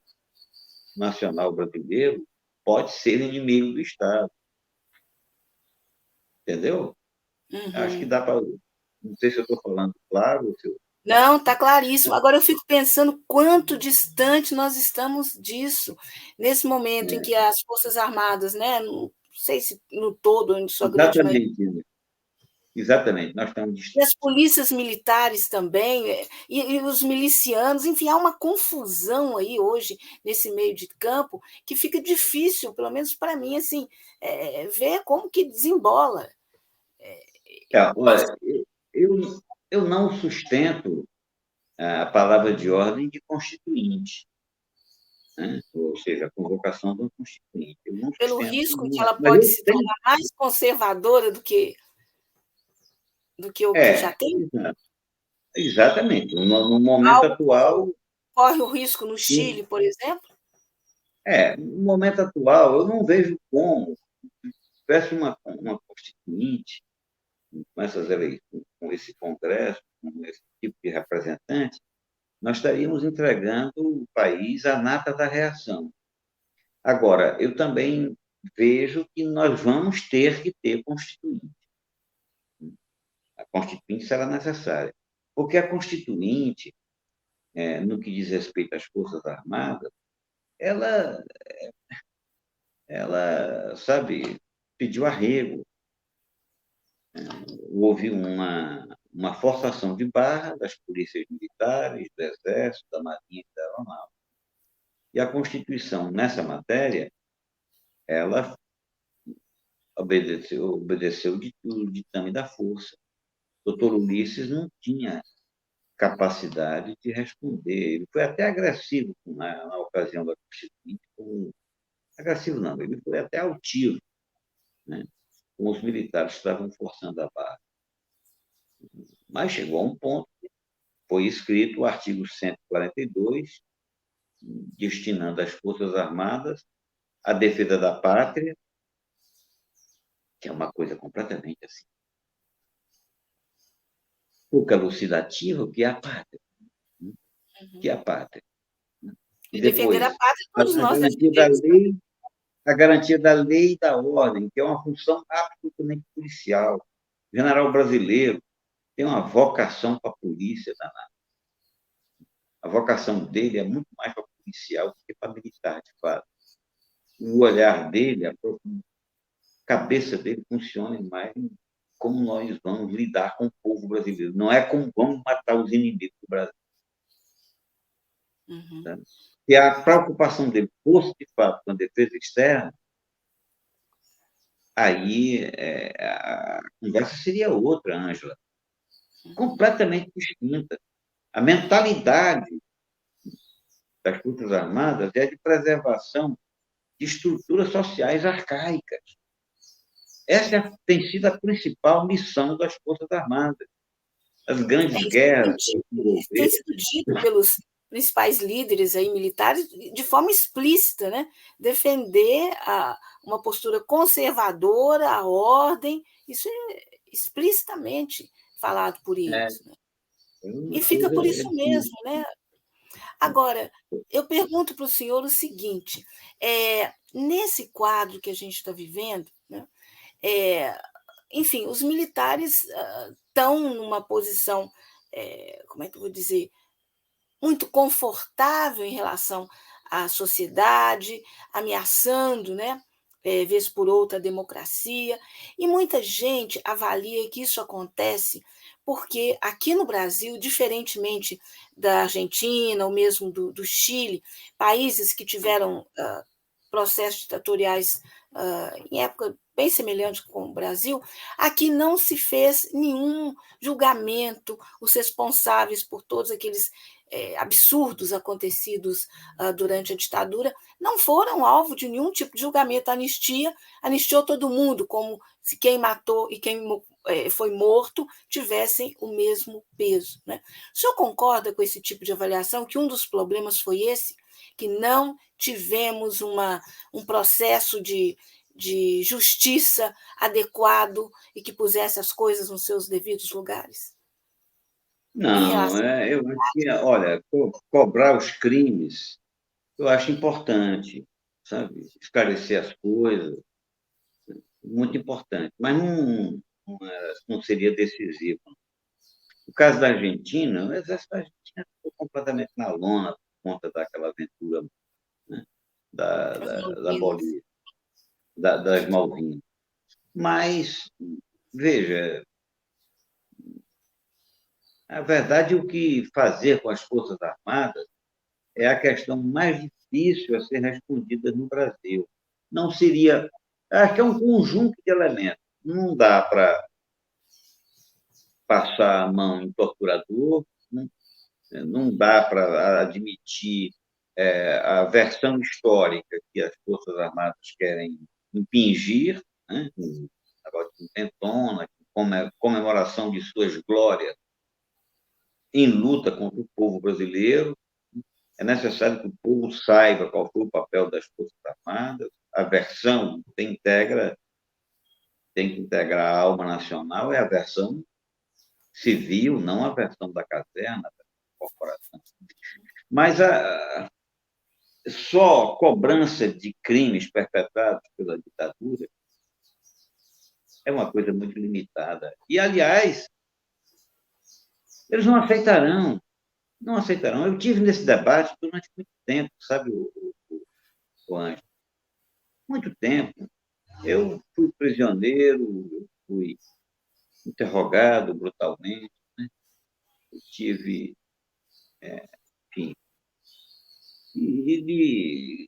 nacional brasileiro pode ser inimigo do Estado. Entendeu? Acho que Uhum. dá para. Não sei se eu estou falando claro. Se eu... Não, está claríssimo. Agora eu fico pensando quanto distante nós estamos disso, nesse momento em É, que as Forças Armadas, né, não sei se no todo, em sua grande maioria, exatamente, né? Exatamente. Nós estamos. e as polícias militares também, e os milicianos, enfim, há uma confusão aí hoje nesse meio de campo que fica difícil, pelo menos para mim, assim, ver como que desembola. Olha, eu, eu não sustento a palavra de ordem de constituinte, né? Ou seja, a convocação do constituinte. Eu não Pelo sustento risco que muito, ela mas pode eu se tenho. tornar mais conservadora do que o que já tem? Exatamente. No momento Algo como atual, corre o risco no Chile, por exemplo? no momento atual, eu não vejo como, se tivesse uma constituinte, com essas eleições, com esse Congresso, com esse tipo de representante, nós estaríamos entregando o país à nata da reação. Agora, eu também vejo que nós vamos ter que ter constituinte. A constituinte será necessária. Porque a constituinte, no que diz respeito às Forças Armadas, ela, sabe, pediu arrego. Houve uma forçação de barra das polícias militares, do Exército, da Marinha e da Aeronáutica. E a Constituição, nessa matéria, ela obedeceu o ditame da força. O doutor Ulisses não tinha capacidade de responder. Ele foi até agressivo na ocasião da Constituinte. Agressivo não, ele foi até altivo, né? Com os militares que estavam forçando a barra. Mas chegou a um ponto, foi escrito o artigo 142, destinando as Forças Armadas à defesa da pátria, que é uma coisa completamente assim, pouco elucidativa, que é a pátria. Né? Que é a pátria. Né? E E defender a depois, pátria, a, todos a nós garantia da defendemos também. lei, a garantia da lei e da ordem, que é uma função absolutamente policial. O general brasileiro tem uma vocação para a polícia danada. A vocação dele é muito mais para policial do que para militar, de fato. O olhar dele, a cabeça dele funciona mais em como nós vamos lidar com o povo brasileiro. Não é como vamos matar os inimigos do Brasil. Uhum. Tá? Se a preocupação dele fosse, de fato, com a defesa externa, aí a conversa seria outra, Ângela, completamente distinta. A mentalidade das Forças Armadas é de preservação de estruturas sociais arcaicas. Essa tem sido a principal missão das Forças Armadas. As grandes guerras que Tem envolveram. sido dito pelos principais líderes aí militares de forma explícita, né? Defender uma postura conservadora, a ordem, isso é explicitamente falado por É, eles. Né? é E uma fica coisa por isso assim, mesmo, né? Agora, eu pergunto para o senhor o seguinte: nesse quadro que a gente está vivendo, né, é, enfim, os militares estão numa posição, como é que eu vou dizer, muito confortável em relação a sociedade, ameaçando, né? Vez por outra, a democracia. E muita gente avalia que isso acontece porque aqui no Brasil, diferentemente da Argentina ou mesmo do Chile, países que tiveram processos ditatoriais em época bem semelhante com o Brasil, aqui não se fez nenhum julgamento, os responsáveis por todos aqueles absurdos acontecidos durante a ditadura não foram alvo de nenhum tipo de julgamento. A anistia anistiou todo mundo, como se quem matou e quem foi morto tivessem o mesmo peso. Né? O senhor concorda com esse tipo de avaliação, que um dos problemas foi esse, que não tivemos um processo de justiça adequado e que pusesse as coisas nos seus devidos lugares? Em Não, relação. eu acho que, olha, cobrar os crimes, eu acho importante, sabe? Esclarecer as coisas, muito importante, mas não seria decisivo. No caso da Argentina, o exército da Argentina ficou completamente na lona por conta daquela aventura, né, da Bolívia, das Malvinas. Mas, veja, a verdade, o que fazer com as Forças Armadas é a questão mais difícil a ser respondida no Brasil. Não seria. Acho que é um conjunto de elementos. Não dá para passar a mão em torturador, não dá para admitir a versão histórica que as Forças Armadas querem impingir, né? Agora, com intentona, com comemoração de suas glórias em luta contra o povo brasileiro. É necessário que o povo saiba qual foi o papel das Forças Armadas. A versão tem que integrar a alma nacional, é a versão civil, não a versão da caserna, da corporação. Mas só cobrança de crimes perpetrados pela ditadura é uma coisa muito limitada. E, aliás, eles não aceitarão, não aceitarão. Eu tive nesse debate durante muito tempo, sabe, o Anjo? Muito tempo. Eu fui prisioneiro, eu fui interrogado brutalmente, né? Eu tive, enfim, e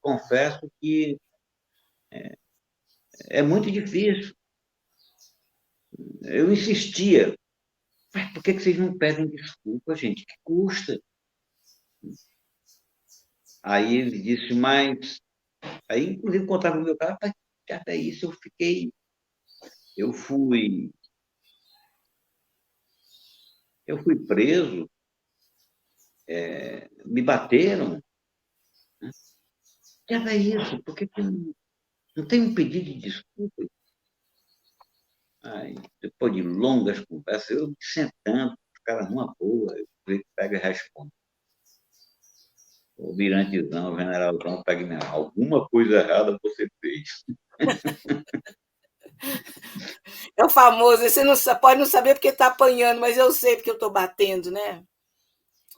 confesso que é muito difícil. Eu insistia, mas por que vocês não pedem desculpa, gente? Que custa? Aí ele disse, mas. Aí, inclusive, contava o meu cara, até isso eu fiquei. Eu fui, eu fui preso, me bateram. Até isso, por que não tem um pedido de desculpa? Aí, depois de longas conversas, eu me sentando, os caras numa boa, eu pego e respondo. O mirantezão, o generalzão, pega e me alguma coisa errada você fez. É o famoso, você não, pode não saber porque está apanhando, mas eu sei porque eu estou batendo, né?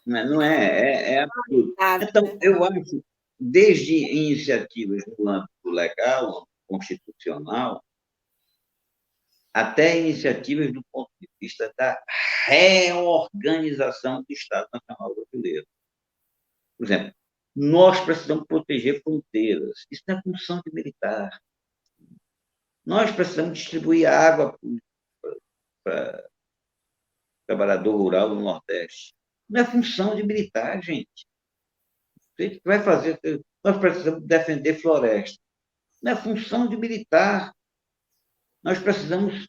Não é absurdo. Sabe, Então, né? eu acho, desde iniciativas no âmbito legal, no âmbito constitucional, até iniciativas do ponto de vista da reorganização do Estado Nacional Brasileiro. Por exemplo, nós precisamos proteger fronteiras. Isso não é função de militar. Nós precisamos distribuir água para o trabalhador rural do Nordeste. Não é função de militar, gente. A gente vai fazer. Nós precisamos defender floresta. Não é função de militar. Nós precisamos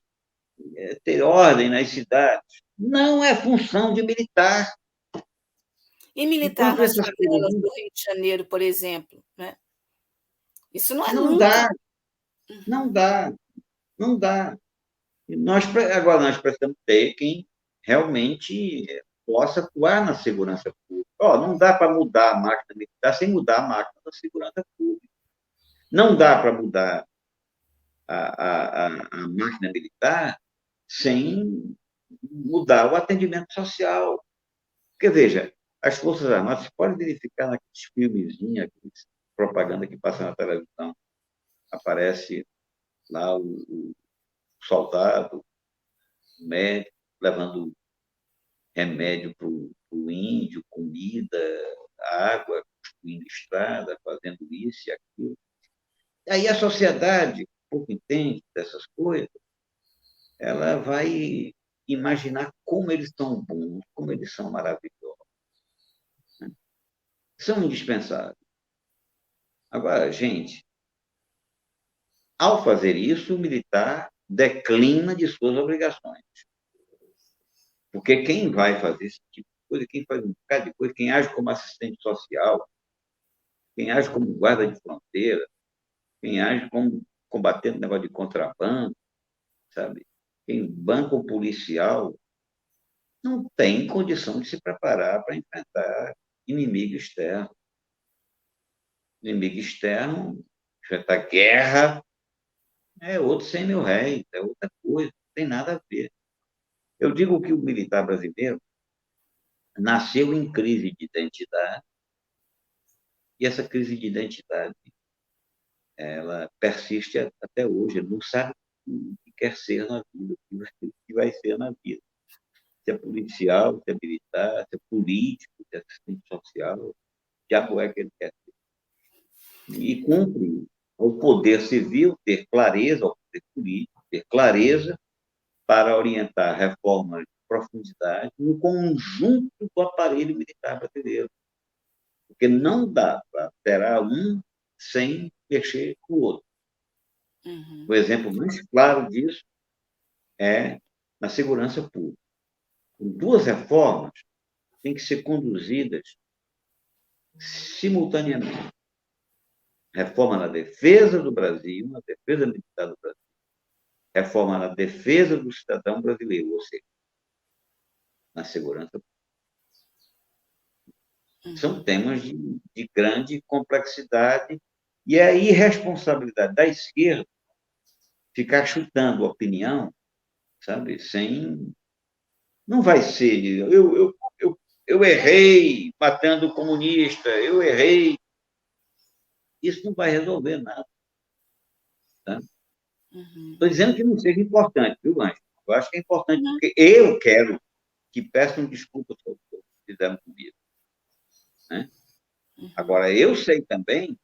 ter ordem nas cidades. Não é função de militar. E militar Enquanto nas essas coisas favelas do Rio de Janeiro, por exemplo, né? Isso não é não nunca. dá, não dá, não dá. Agora, nós precisamos ter quem realmente possa atuar na segurança pública. Não dá para mudar a máquina militar sem mudar a máquina da segurança pública. Não dá para mudar a máquina militar sem mudar o atendimento social. Porque, veja, As Forças Armadas, você pode verificar naqueles filmezinhos, aqueles propaganda que passa na televisão, aparece lá o soldado, o médico, levando remédio para o índio, comida, água, construindo estrada, fazendo isso e aquilo. Aí a sociedade, pouco entende dessas coisas, ela vai imaginar como eles são bons, como eles são maravilhosos, né? São indispensáveis. Agora, gente, ao fazer isso, o militar declina de suas obrigações. Porque quem vai fazer esse tipo de coisa, quem faz um bocado de coisa, quem age como assistente social, quem age como guarda de fronteira, quem age como combatendo negócio de contrabando, sabe? Quem banca o policial não tem condição de se preparar para enfrentar inimigo externo. Inimigo externo, enfrentar guerra, é outro 100 mil réis, é outra coisa, não tem nada a ver. Eu digo que o militar brasileiro nasceu em crise de identidade, e essa crise de identidade ela persiste até hoje. Ele não sabe o que quer ser na vida, o que vai ser na vida. Se é policial, se é militar, se é político, se é assistente social, já é que ele quer ser. E cumpre ao poder civil ter clareza, ao poder político ter clareza para orientar reformas de profundidade no conjunto do aparelho militar brasileiro. Porque não dá para alterar um sem mexer com o outro. Uhum. O exemplo mais claro disso é na segurança pública. Duas reformas têm que ser conduzidas simultaneamente. Reforma na defesa do Brasil, na defesa militar do Brasil. Reforma na defesa do cidadão brasileiro, ou seja, na segurança pública. São temas de grande complexidade e é a irresponsabilidade da esquerda ficar chutando opinião, sabe, sem... Não vai ser... Eu errei matando o comunista, eu errei. Isso não vai resolver nada. Tá? Uhum. Estou dizendo que não seja importante, viu, Anjo? Eu acho que é importante, Uhum. porque eu quero que peçam desculpas ao que fizeram comigo. Né? Uhum. Agora, eu sei também,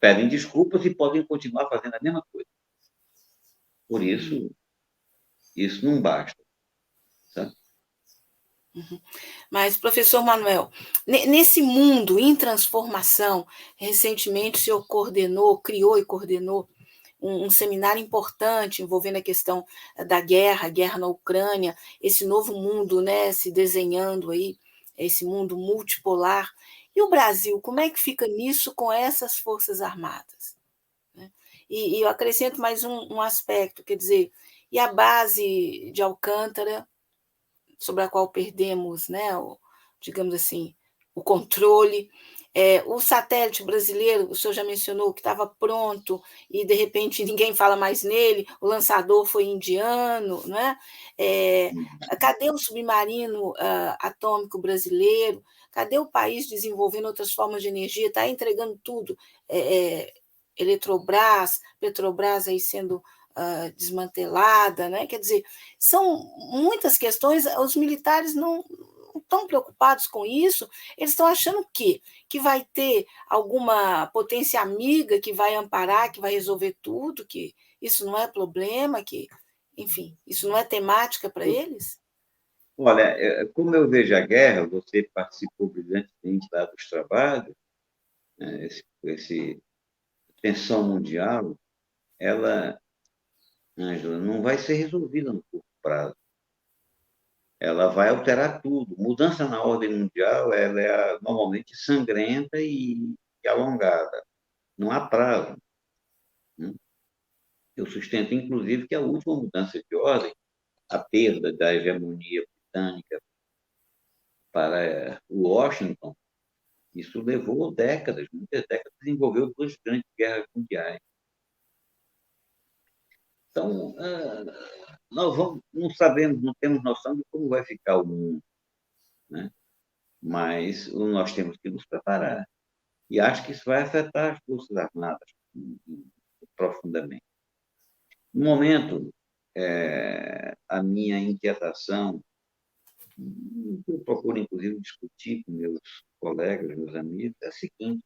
pedem desculpas e podem continuar fazendo a mesma coisa. Por Uhum. isso não basta. Tá? Uhum. Mas, professor Manuel, nesse mundo em transformação, recentemente o senhor criou e coordenou um seminário importante envolvendo a questão da guerra, a guerra na Ucrânia, esse novo mundo, né, se desenhando aí, esse mundo multipolar. E o Brasil, como é que fica nisso com essas forças armadas? Né? E eu acrescento mais um aspecto, quer dizer, e a base de Alcântara, sobre a qual perdemos, né, digamos assim, o controle. O satélite brasileiro, o senhor já mencionou que estava pronto e de repente ninguém fala mais nele, o lançador foi indiano, né? Cadê o submarino atômico brasileiro? Cadê o país desenvolvendo outras formas de energia? Está entregando tudo. Eletrobras, Petrobras aí sendo desmantelada, né? Quer dizer, são muitas questões, os militares não estão preocupados com isso, eles estão achando que vai ter alguma potência amiga que vai amparar, que vai resolver tudo, que isso não é problema, que, enfim, isso não é temática para eles? Olha, como eu vejo a guerra, você participou brilhantemente lá dos trabalhos, né, esse tensão mundial, ela, Ângela, não vai ser resolvida no curto prazo. Ela vai alterar tudo. Mudança na ordem mundial, ela é normalmente sangrenta e alongada. Não há prazo. Né? Eu sustento, inclusive, que a última mudança de ordem, a perda da hegemonia britânica para Washington, isso levou décadas, muitas décadas, desenvolveu duas grandes guerras mundiais. Então, nós não sabemos, não temos noção de como vai ficar o mundo. Né? mas nós temos que nos preparar. E acho que isso vai afetar as Forças Armadas profundamente. No momento, a minha inquietação, que eu procuro, inclusive, discutir com meus colegas, meus amigos, é a seguinte: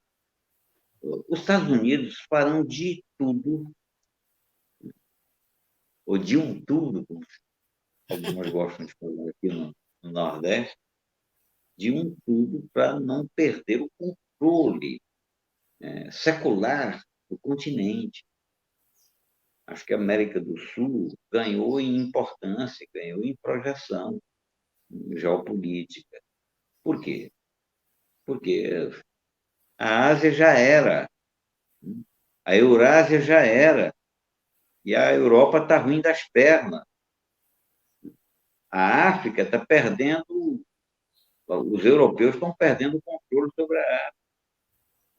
os Estados Unidos farão de tudo, ou de um tudo, como algumas gostam de falar aqui no Nordeste, de um tudo para não perder o controle secular do continente. Acho que a América do Sul ganhou em importância, ganhou em projeção geopolítica. Por quê? Porque a Ásia já era, a Eurásia já era, e a Europa está ruim das pernas. A África está perdendo, os europeus estão perdendo o controle sobre a África.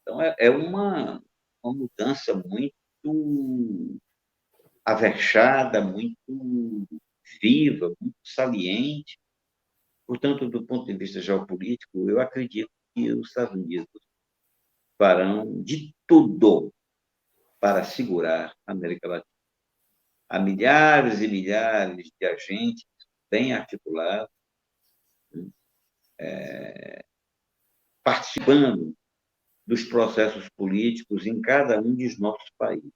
Então, é uma mudança muito avexada, muito viva, muito saliente. Portanto, do ponto de vista geopolítico, eu acredito que os Estados Unidos farão de tudo para segurar a América Latina. Há milhares e milhares de agentes bem articulados, participando dos processos políticos em cada um dos nossos países,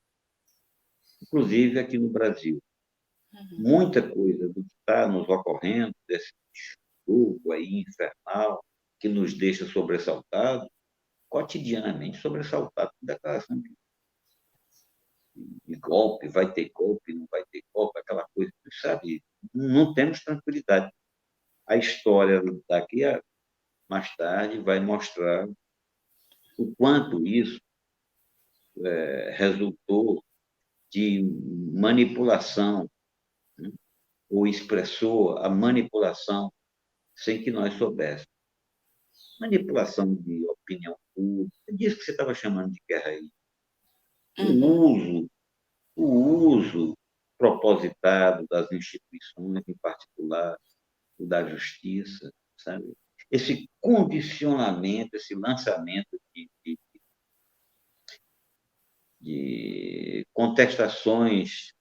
inclusive aqui no Brasil. Muita coisa do que está nos ocorrendo, desse jogo aí infernal, que nos deixa sobressaltados, cotidianamente sobressaltados com declaração de golpe, vai ter golpe, não vai ter golpe, aquela coisa, sabe? Não temos tranquilidade. A história daqui a mais tarde vai mostrar o quanto isso resultou de manipulação, né? Ou expressou a manipulação sem que nós soubéssemos. Manipulação de opinião pública, disso que você estava chamando de guerra aí. O uso propositado das instituições, em particular o da justiça, sabe? Esse condicionamento, esse lançamento de contestações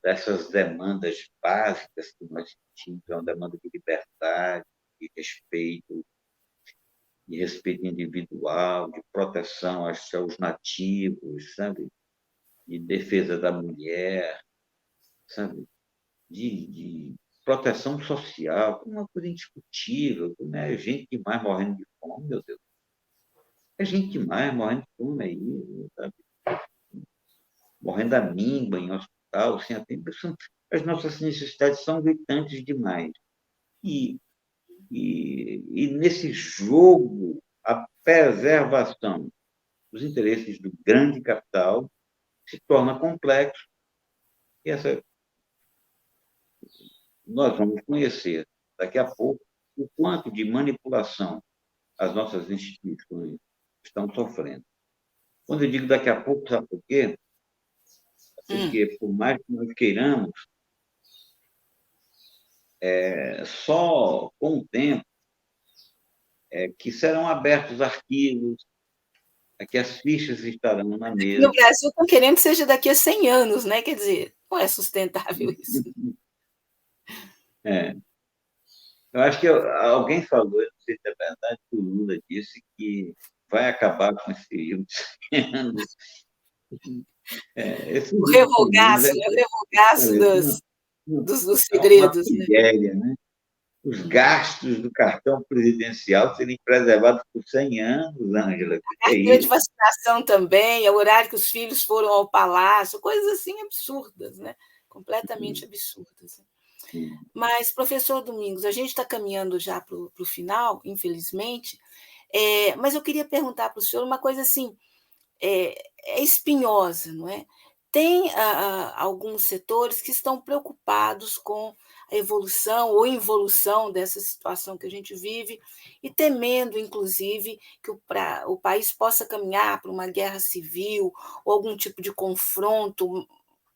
dessas demandas básicas que nós tínhamos, uma demanda de liberdade, de respeito individual, de proteção aos nativos, sabe? De defesa da mulher, sabe? De proteção social, uma coisa indiscutível, não é gente demais morrendo de fome, meu Deus. É gente demais morrendo de fome aí, sabe? Morrendo à míngua em hospital, sem atendimento. As nossas necessidades são gritantes demais. E nesse jogo, a preservação dos interesses do grande capital se torna complexo. E nós vamos conhecer daqui a pouco o quanto de manipulação as nossas instituições estão sofrendo. Quando eu digo daqui a pouco, sabe por quê? Porque, por mais que nós queiramos, só com o tempo que serão abertos arquivos, que as fichas estarão na No mesa. Brasil estão querendo que seja daqui a 100 anos, né? Quer dizer, não é sustentável isso. É. Eu acho que alguém falou, eu não sei se é verdade, que o Lula disse que vai acabar com esse período de 100 anos. Esse O livro comum revogaço, né? O revogaço dos é uma segredos, né? pilhéria, né? Os gastos do cartão presidencial serem preservados por 100 anos, Ângela. O que é Carteira de isso? vacinação também, é o horário que os filhos foram ao palácio, coisas assim absurdas, né? Completamente absurdas. Mas, professor Domingos, a gente está caminhando já para o final, infelizmente, mas eu queria perguntar para o senhor uma coisa assim, espinhosa, não é? Tem alguns setores que estão preocupados com a evolução ou involução dessa situação que a gente vive e temendo, inclusive, que o país possa caminhar para uma guerra civil ou algum tipo de confronto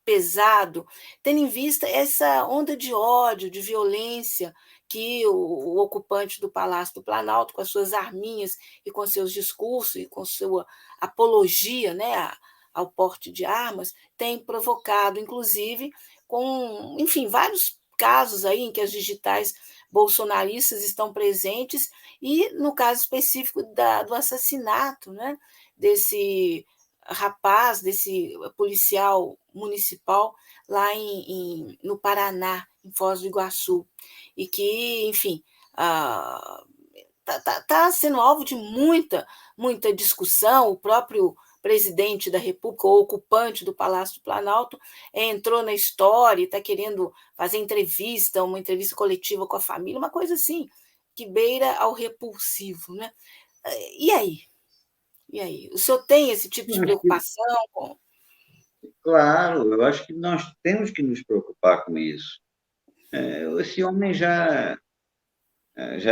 pesado, tendo em vista essa onda de ódio, de violência que o ocupante do Palácio do Planalto, com as suas arminhas e com seus discursos e com sua apologia, né, ao porte de armas, tem provocado, inclusive, com, enfim, vários casos aí em que as digitais bolsonaristas estão presentes, e no caso específico do assassinato, né, desse rapaz, desse policial municipal lá no Paraná, em Foz do Iguaçu, e que, enfim, está sendo alvo de muita discussão. O próprio presidente da República, ou ocupante do Palácio do Planalto, entrou na história e está querendo fazer uma entrevista coletiva com a família, uma coisa assim, que beira ao repulsivo. Né? E aí? E aí? O senhor tem esse tipo de Eu acho que, preocupação com. claro, eu acho que nós temos que nos preocupar com isso. Esse homem já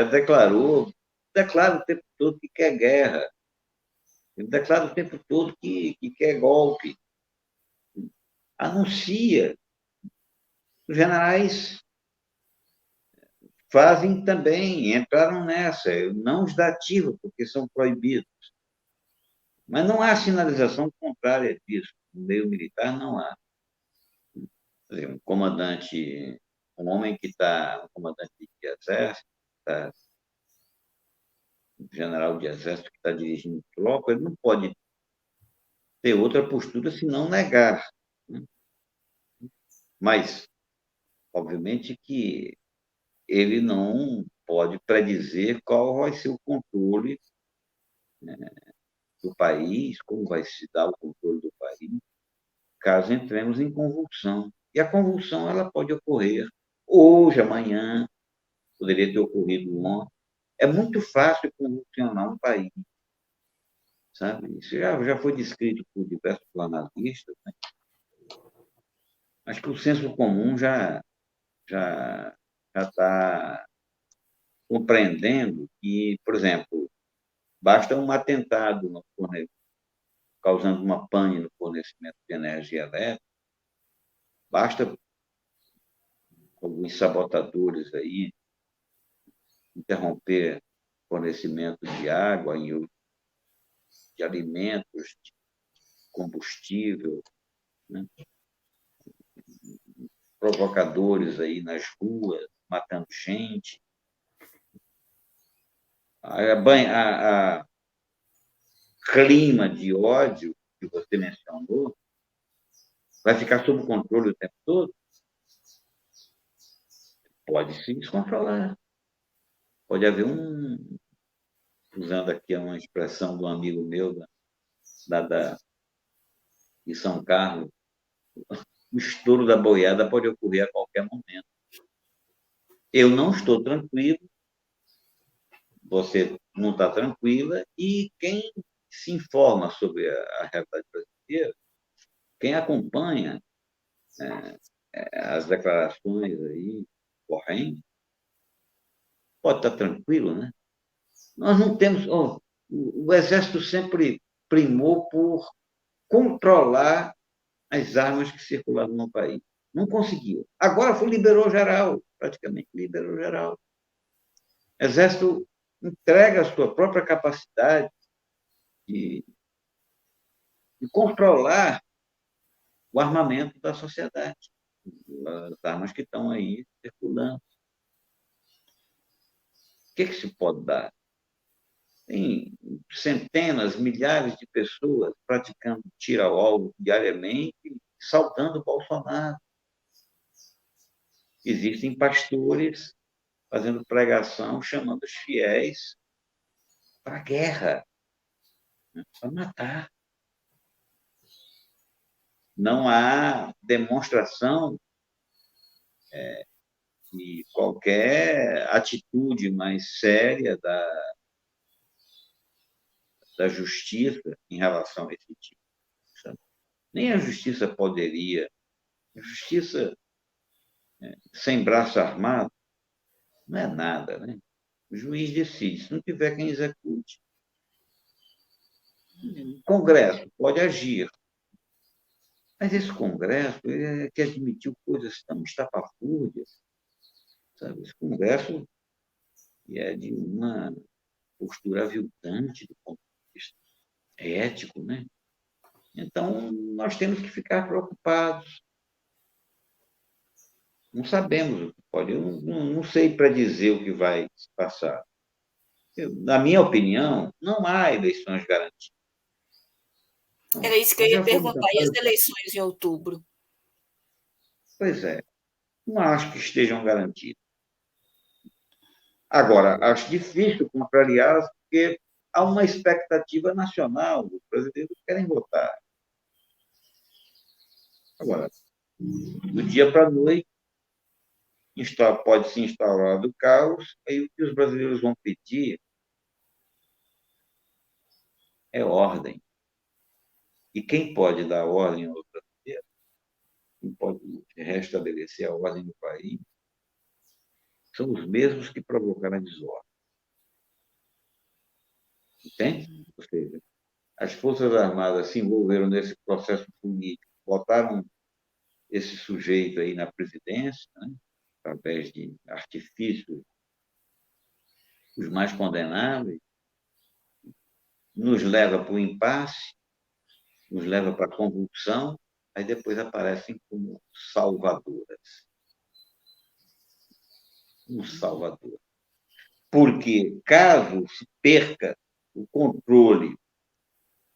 declara o tempo todo que quer guerra, ele declara o tempo todo que quer golpe, anuncia. Os generais fazem também, entraram nessa, não os da ativa, porque são proibidos. Mas não há sinalização contrária disso. No meio militar não há. Quer dizer, um homem que está, um comandante de exército, tá, um general de exército que está dirigindo tropa, ele não pode ter outra postura senão negar. Né? Mas, obviamente, que ele não pode predizer qual vai ser o controle, né, do país, como vai se dar o controle do país, caso entremos em convulsão. E a convulsão ela pode ocorrer hoje, amanhã, poderia ter ocorrido ontem. É muito fácil convulsionar um país, sabe? Isso já foi descrito por diversos analistas, né? Acho que o senso comum já está compreendendo que, por exemplo, basta um atentado causando uma pane no fornecimento de energia elétrica, basta alguns sabotadores aí interromper fornecimento de água, de alimentos, de combustível, né? Provocadores aí nas ruas, matando gente. A clima de ódio que você mencionou vai ficar sob controle o tempo todo? Pode se descontrolar. Pode haver usando aqui uma expressão de um amigo meu de São Carlos, o estouro da boiada pode ocorrer a qualquer momento. Eu não estou tranquilo, você não está tranquila, e quem se informa sobre a realidade brasileira, quem acompanha as declarações aí correntes, pode estar tranquilo, né? Nós não temos. O Exército sempre primou por controlar as armas que circulavam no país. Não conseguiu. Agora liberou geral, praticamente liberou geral. O Exército entrega a sua própria capacidade de, de controlar o armamento da sociedade, as armas que estão aí circulando. O que se pode dar? Tem centenas, milhares de pessoas praticando tiro ao alvo diariamente, saudando Bolsonaro. Existem pastores fazendo pregação, chamando os fiéis para a guerra, né, para matar. Não há demonstração de qualquer atitude mais séria da justiça em relação a esse tipo. Sabe? Nem a justiça poderia. A justiça sem braço armado não é nada, né? O juiz decide. Se não tiver quem execute, o Congresso pode agir. Mas esse Congresso que admitiu coisas tão estapafúrdias, sabe? Esse Congresso é de uma postura aviltante do ponto de vista ético, né? Então, nós temos que ficar preocupados. Não sabemos o que pode, eu não sei para dizer o que vai se passar. Na minha opinião, não há eleições garantidas. Era Não. isso que eu Nós ia já fomos perguntar. E as capazes. eleições em outubro? Pois é, não acho que estejam garantidas. Agora, acho difícil contrariá-las, porque há uma expectativa nacional, os brasileiros querem votar. Agora, do dia para a noite, pode se instaurar do caos, aí o que os brasileiros vão pedir é ordem. E quem pode dar ordem ao brasileiro, quem pode restabelecer a ordem no país, são os mesmos que provocaram a desordem. Entende? Ou seja, as Forças Armadas se envolveram nesse processo político, botaram esse sujeito aí na presidência, né, através de artifícios os mais condenáveis, nos leva para o impasse, nos leva para a convulsão, aí depois aparecem como salvadoras. Um salvador. Porque caso se perca o controle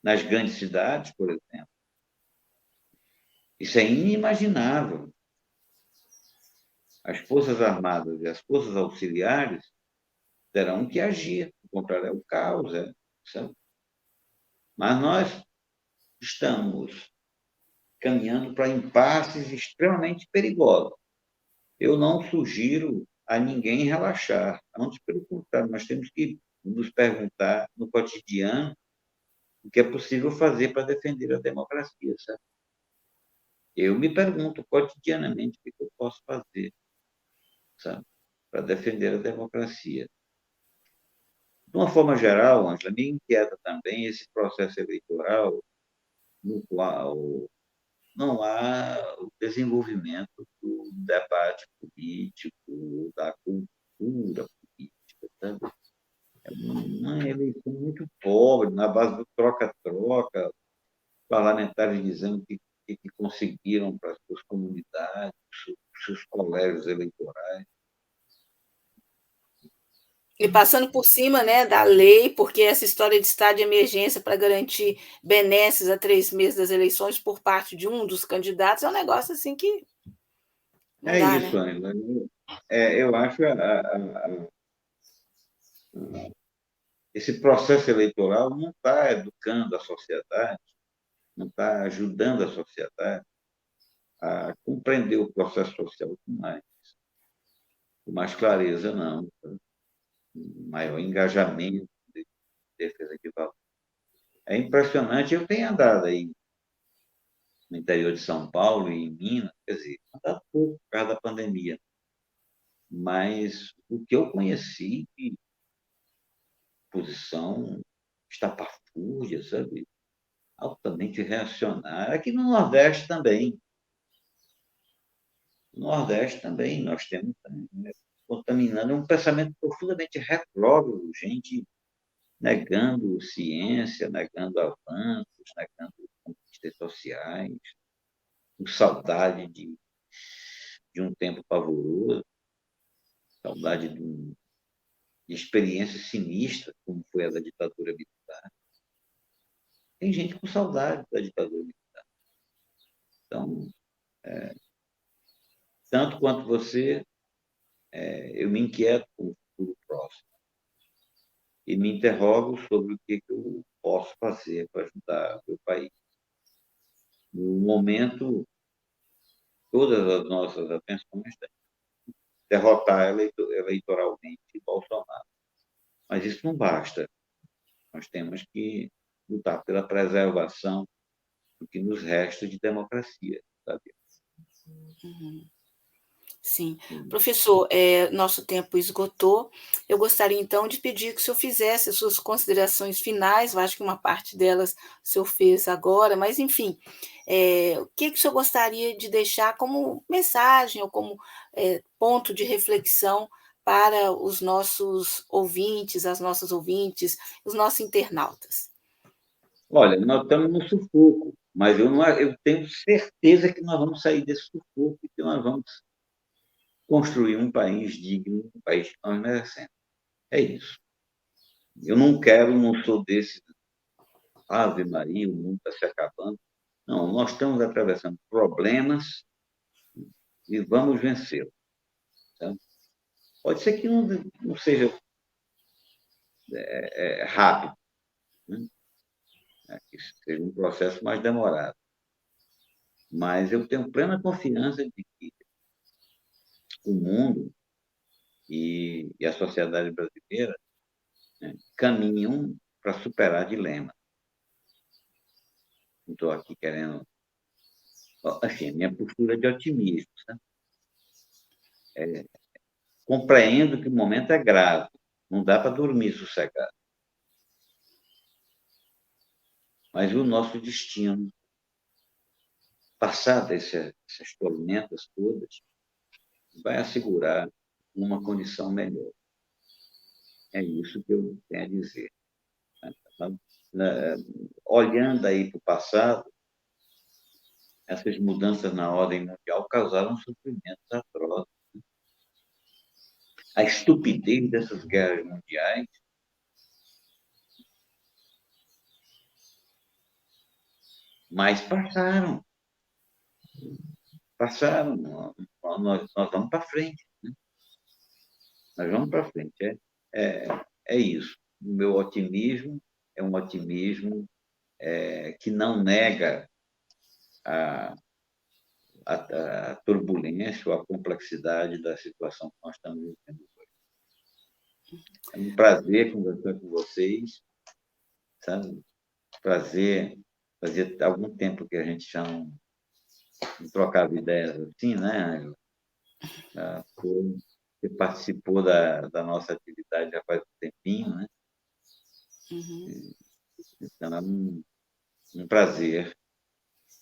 nas grandes cidades, por exemplo, isso é inimaginável. As Forças Armadas e as Forças Auxiliares terão que agir, o contrário é o caos. Sabe? Mas nós estamos caminhando para impasses extremamente perigosos. Eu não sugiro a ninguém relaxar, antes pelo contrário, nós temos que nos perguntar no cotidiano o que é possível fazer para defender a democracia, sabe? Eu me pergunto cotidianamente o que eu posso fazer, sabe, para defender a democracia. De uma forma geral, Angela, me inquieta também esse processo eleitoral no qual não há o desenvolvimento do debate político, da cultura política, sabe? É uma eleição muito pobre, na base do troca-troca, parlamentares dizendo que conseguiram para as suas comunidades, os seus colégios eleitorais. E passando por cima, né, da lei, porque essa história de estado de emergência para garantir benesses a 3 meses das eleições por parte de um dos candidatos é um negócio assim que não É dá, isso, né? Angela. Eu acho esse processo eleitoral não está educando a sociedade, não está ajudando a sociedade a compreender o processo social com mais clareza, não. Maior engajamento de defesa de valor. É impressionante, eu tenho andado aí no interior de São Paulo e em Minas, quer dizer, andado pouco por causa da pandemia, mas o que eu conheci de posição estapafúrdia, sabe? Altamente reacionária. Aqui no Nordeste também. No Nordeste também nós temos contaminando um pensamento profundamente retrógrado, gente negando ciência, negando avanços, negando conquistas sociais, com saudade de um tempo pavoroso, saudade de experiência sinistra, como foi a da ditadura militar. Tem gente com saudade da ditadura militar. Então, tanto quanto você, eu me inquieto com o futuro próximo e me interrogo sobre o que eu posso fazer para ajudar o meu país. No momento, todas as nossas atenções têm derrotar eleitoralmente Bolsonaro. Mas isso não basta. Nós temos que lutar pela preservação do que nos resta de democracia, sabe? Sim. Professor, nosso tempo esgotou. Eu gostaria, então, de pedir que o senhor fizesse as suas considerações finais. Eu acho que uma parte delas o senhor fez agora, mas, enfim, o que o senhor gostaria de deixar como mensagem ou como ponto de reflexão para os nossos ouvintes, as nossas ouvintes, os nossos internautas? Olha, nós estamos no sufoco, mas eu tenho certeza que nós vamos sair desse sufoco e que nós vamos construir um país digno, um país que nós merecemos. É isso. Eu não quero, não sou desse, Ave Maria, o mundo está se acabando. Não, nós estamos atravessando problemas e vamos vencê-los. Tá? Pode ser que não seja rápido, né? Que seja um processo mais demorado. Mas eu tenho plena confiança de que o mundo e a sociedade brasileira, né, caminham para superar dilemas. Não estou aqui querendo. Assim, a minha postura é de otimismo. Sabe? Compreendo que o momento é grave, não dá para dormir sossegado. Mas o nosso destino, passar essas tormentas todas, vai assegurar uma condição melhor. É isso que eu tenho a dizer. Olhando aí para o passado, essas mudanças na ordem mundial causaram sofrimentos atrozes. A estupidez dessas guerras mundiais, mas passaram. Passaram. Nós vamos para frente. Né? Nós vamos para frente. É isso. O meu otimismo é um otimismo que não nega a, a turbulência ou a complexidade da situação que nós estamos vivendo hoje. É um prazer conversar com vocês, sabe? Prazer, fazia algum tempo que a gente já não trocava ideias assim, né? Você participou da nossa atividade já faz um tempinho, né? Uhum. Então, é um prazer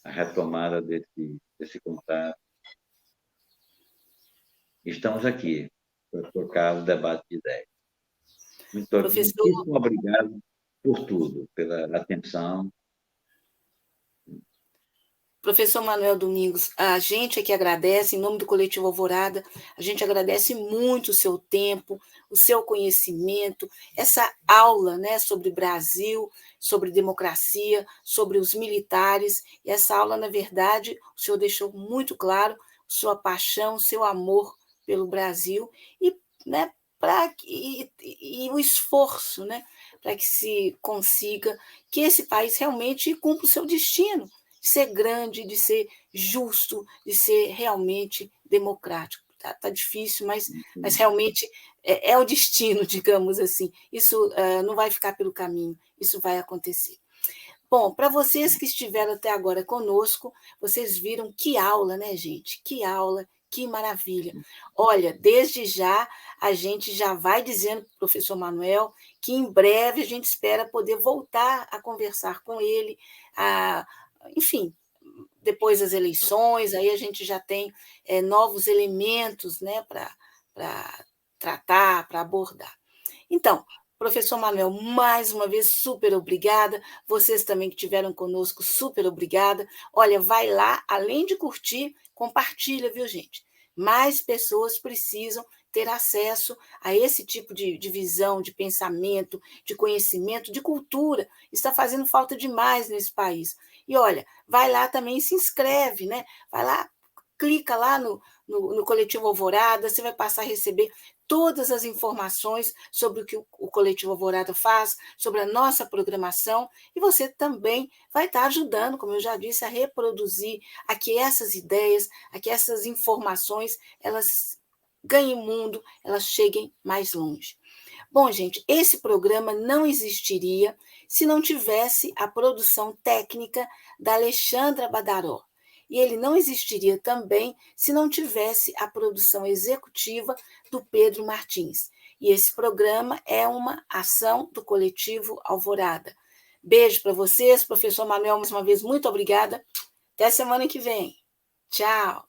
a retomada desse contato. Estamos aqui para tocar o debate de ideias. Professor, Muitíssimo obrigado por tudo, pela atenção. Professor Manuel Domingos, a gente aqui agradece, em nome do Coletivo Alvorada, a gente agradece muito o seu tempo, o seu conhecimento, essa aula, né, sobre Brasil, sobre democracia, sobre os militares. E essa aula, na verdade, o senhor deixou muito claro sua paixão, seu amor pelo Brasil e, né, e o esforço, né, para que se consiga que esse país realmente cumpra o seu destino de ser grande, de ser justo, de ser realmente democrático. Tá difícil, mas realmente é o destino, digamos assim. Isso não vai ficar pelo caminho, isso vai acontecer. Bom, para vocês que estiveram até agora conosco, vocês viram que aula, né, gente? Que aula, que maravilha. Olha, desde já, a gente já vai dizendo para o professor Manuel que em breve a gente espera poder voltar a conversar com ele, a, enfim, depois das eleições, aí a gente já tem novos elementos, né, para tratar, para abordar. Então, professor Manuel, mais uma vez, super obrigada. Vocês também que estiveram conosco, super obrigada. Olha, vai lá, além de curtir, compartilha, viu, gente? Mais pessoas precisam ter acesso a esse tipo de visão, de pensamento, de conhecimento, de cultura. Está fazendo falta demais nesse país. E olha, vai lá também e se inscreve, né? Vai lá, clica lá no Coletivo Alvorada, você vai passar a receber todas as informações sobre o que o Coletivo Alvorada faz, sobre a nossa programação, e você também vai estar ajudando, como eu já disse, a reproduzir, a que essas ideias, a que essas informações, elas ganhem mundo, elas cheguem mais longe. Bom, gente, esse programa não existiria se não tivesse a produção técnica da Alexandra Badaró. E ele não existiria também se não tivesse a produção executiva do Pedro Martins. E esse programa é uma ação do Coletivo Alvorada. Beijo para vocês, professor Manuel, mais uma vez, muito obrigada. Até semana que vem. Tchau.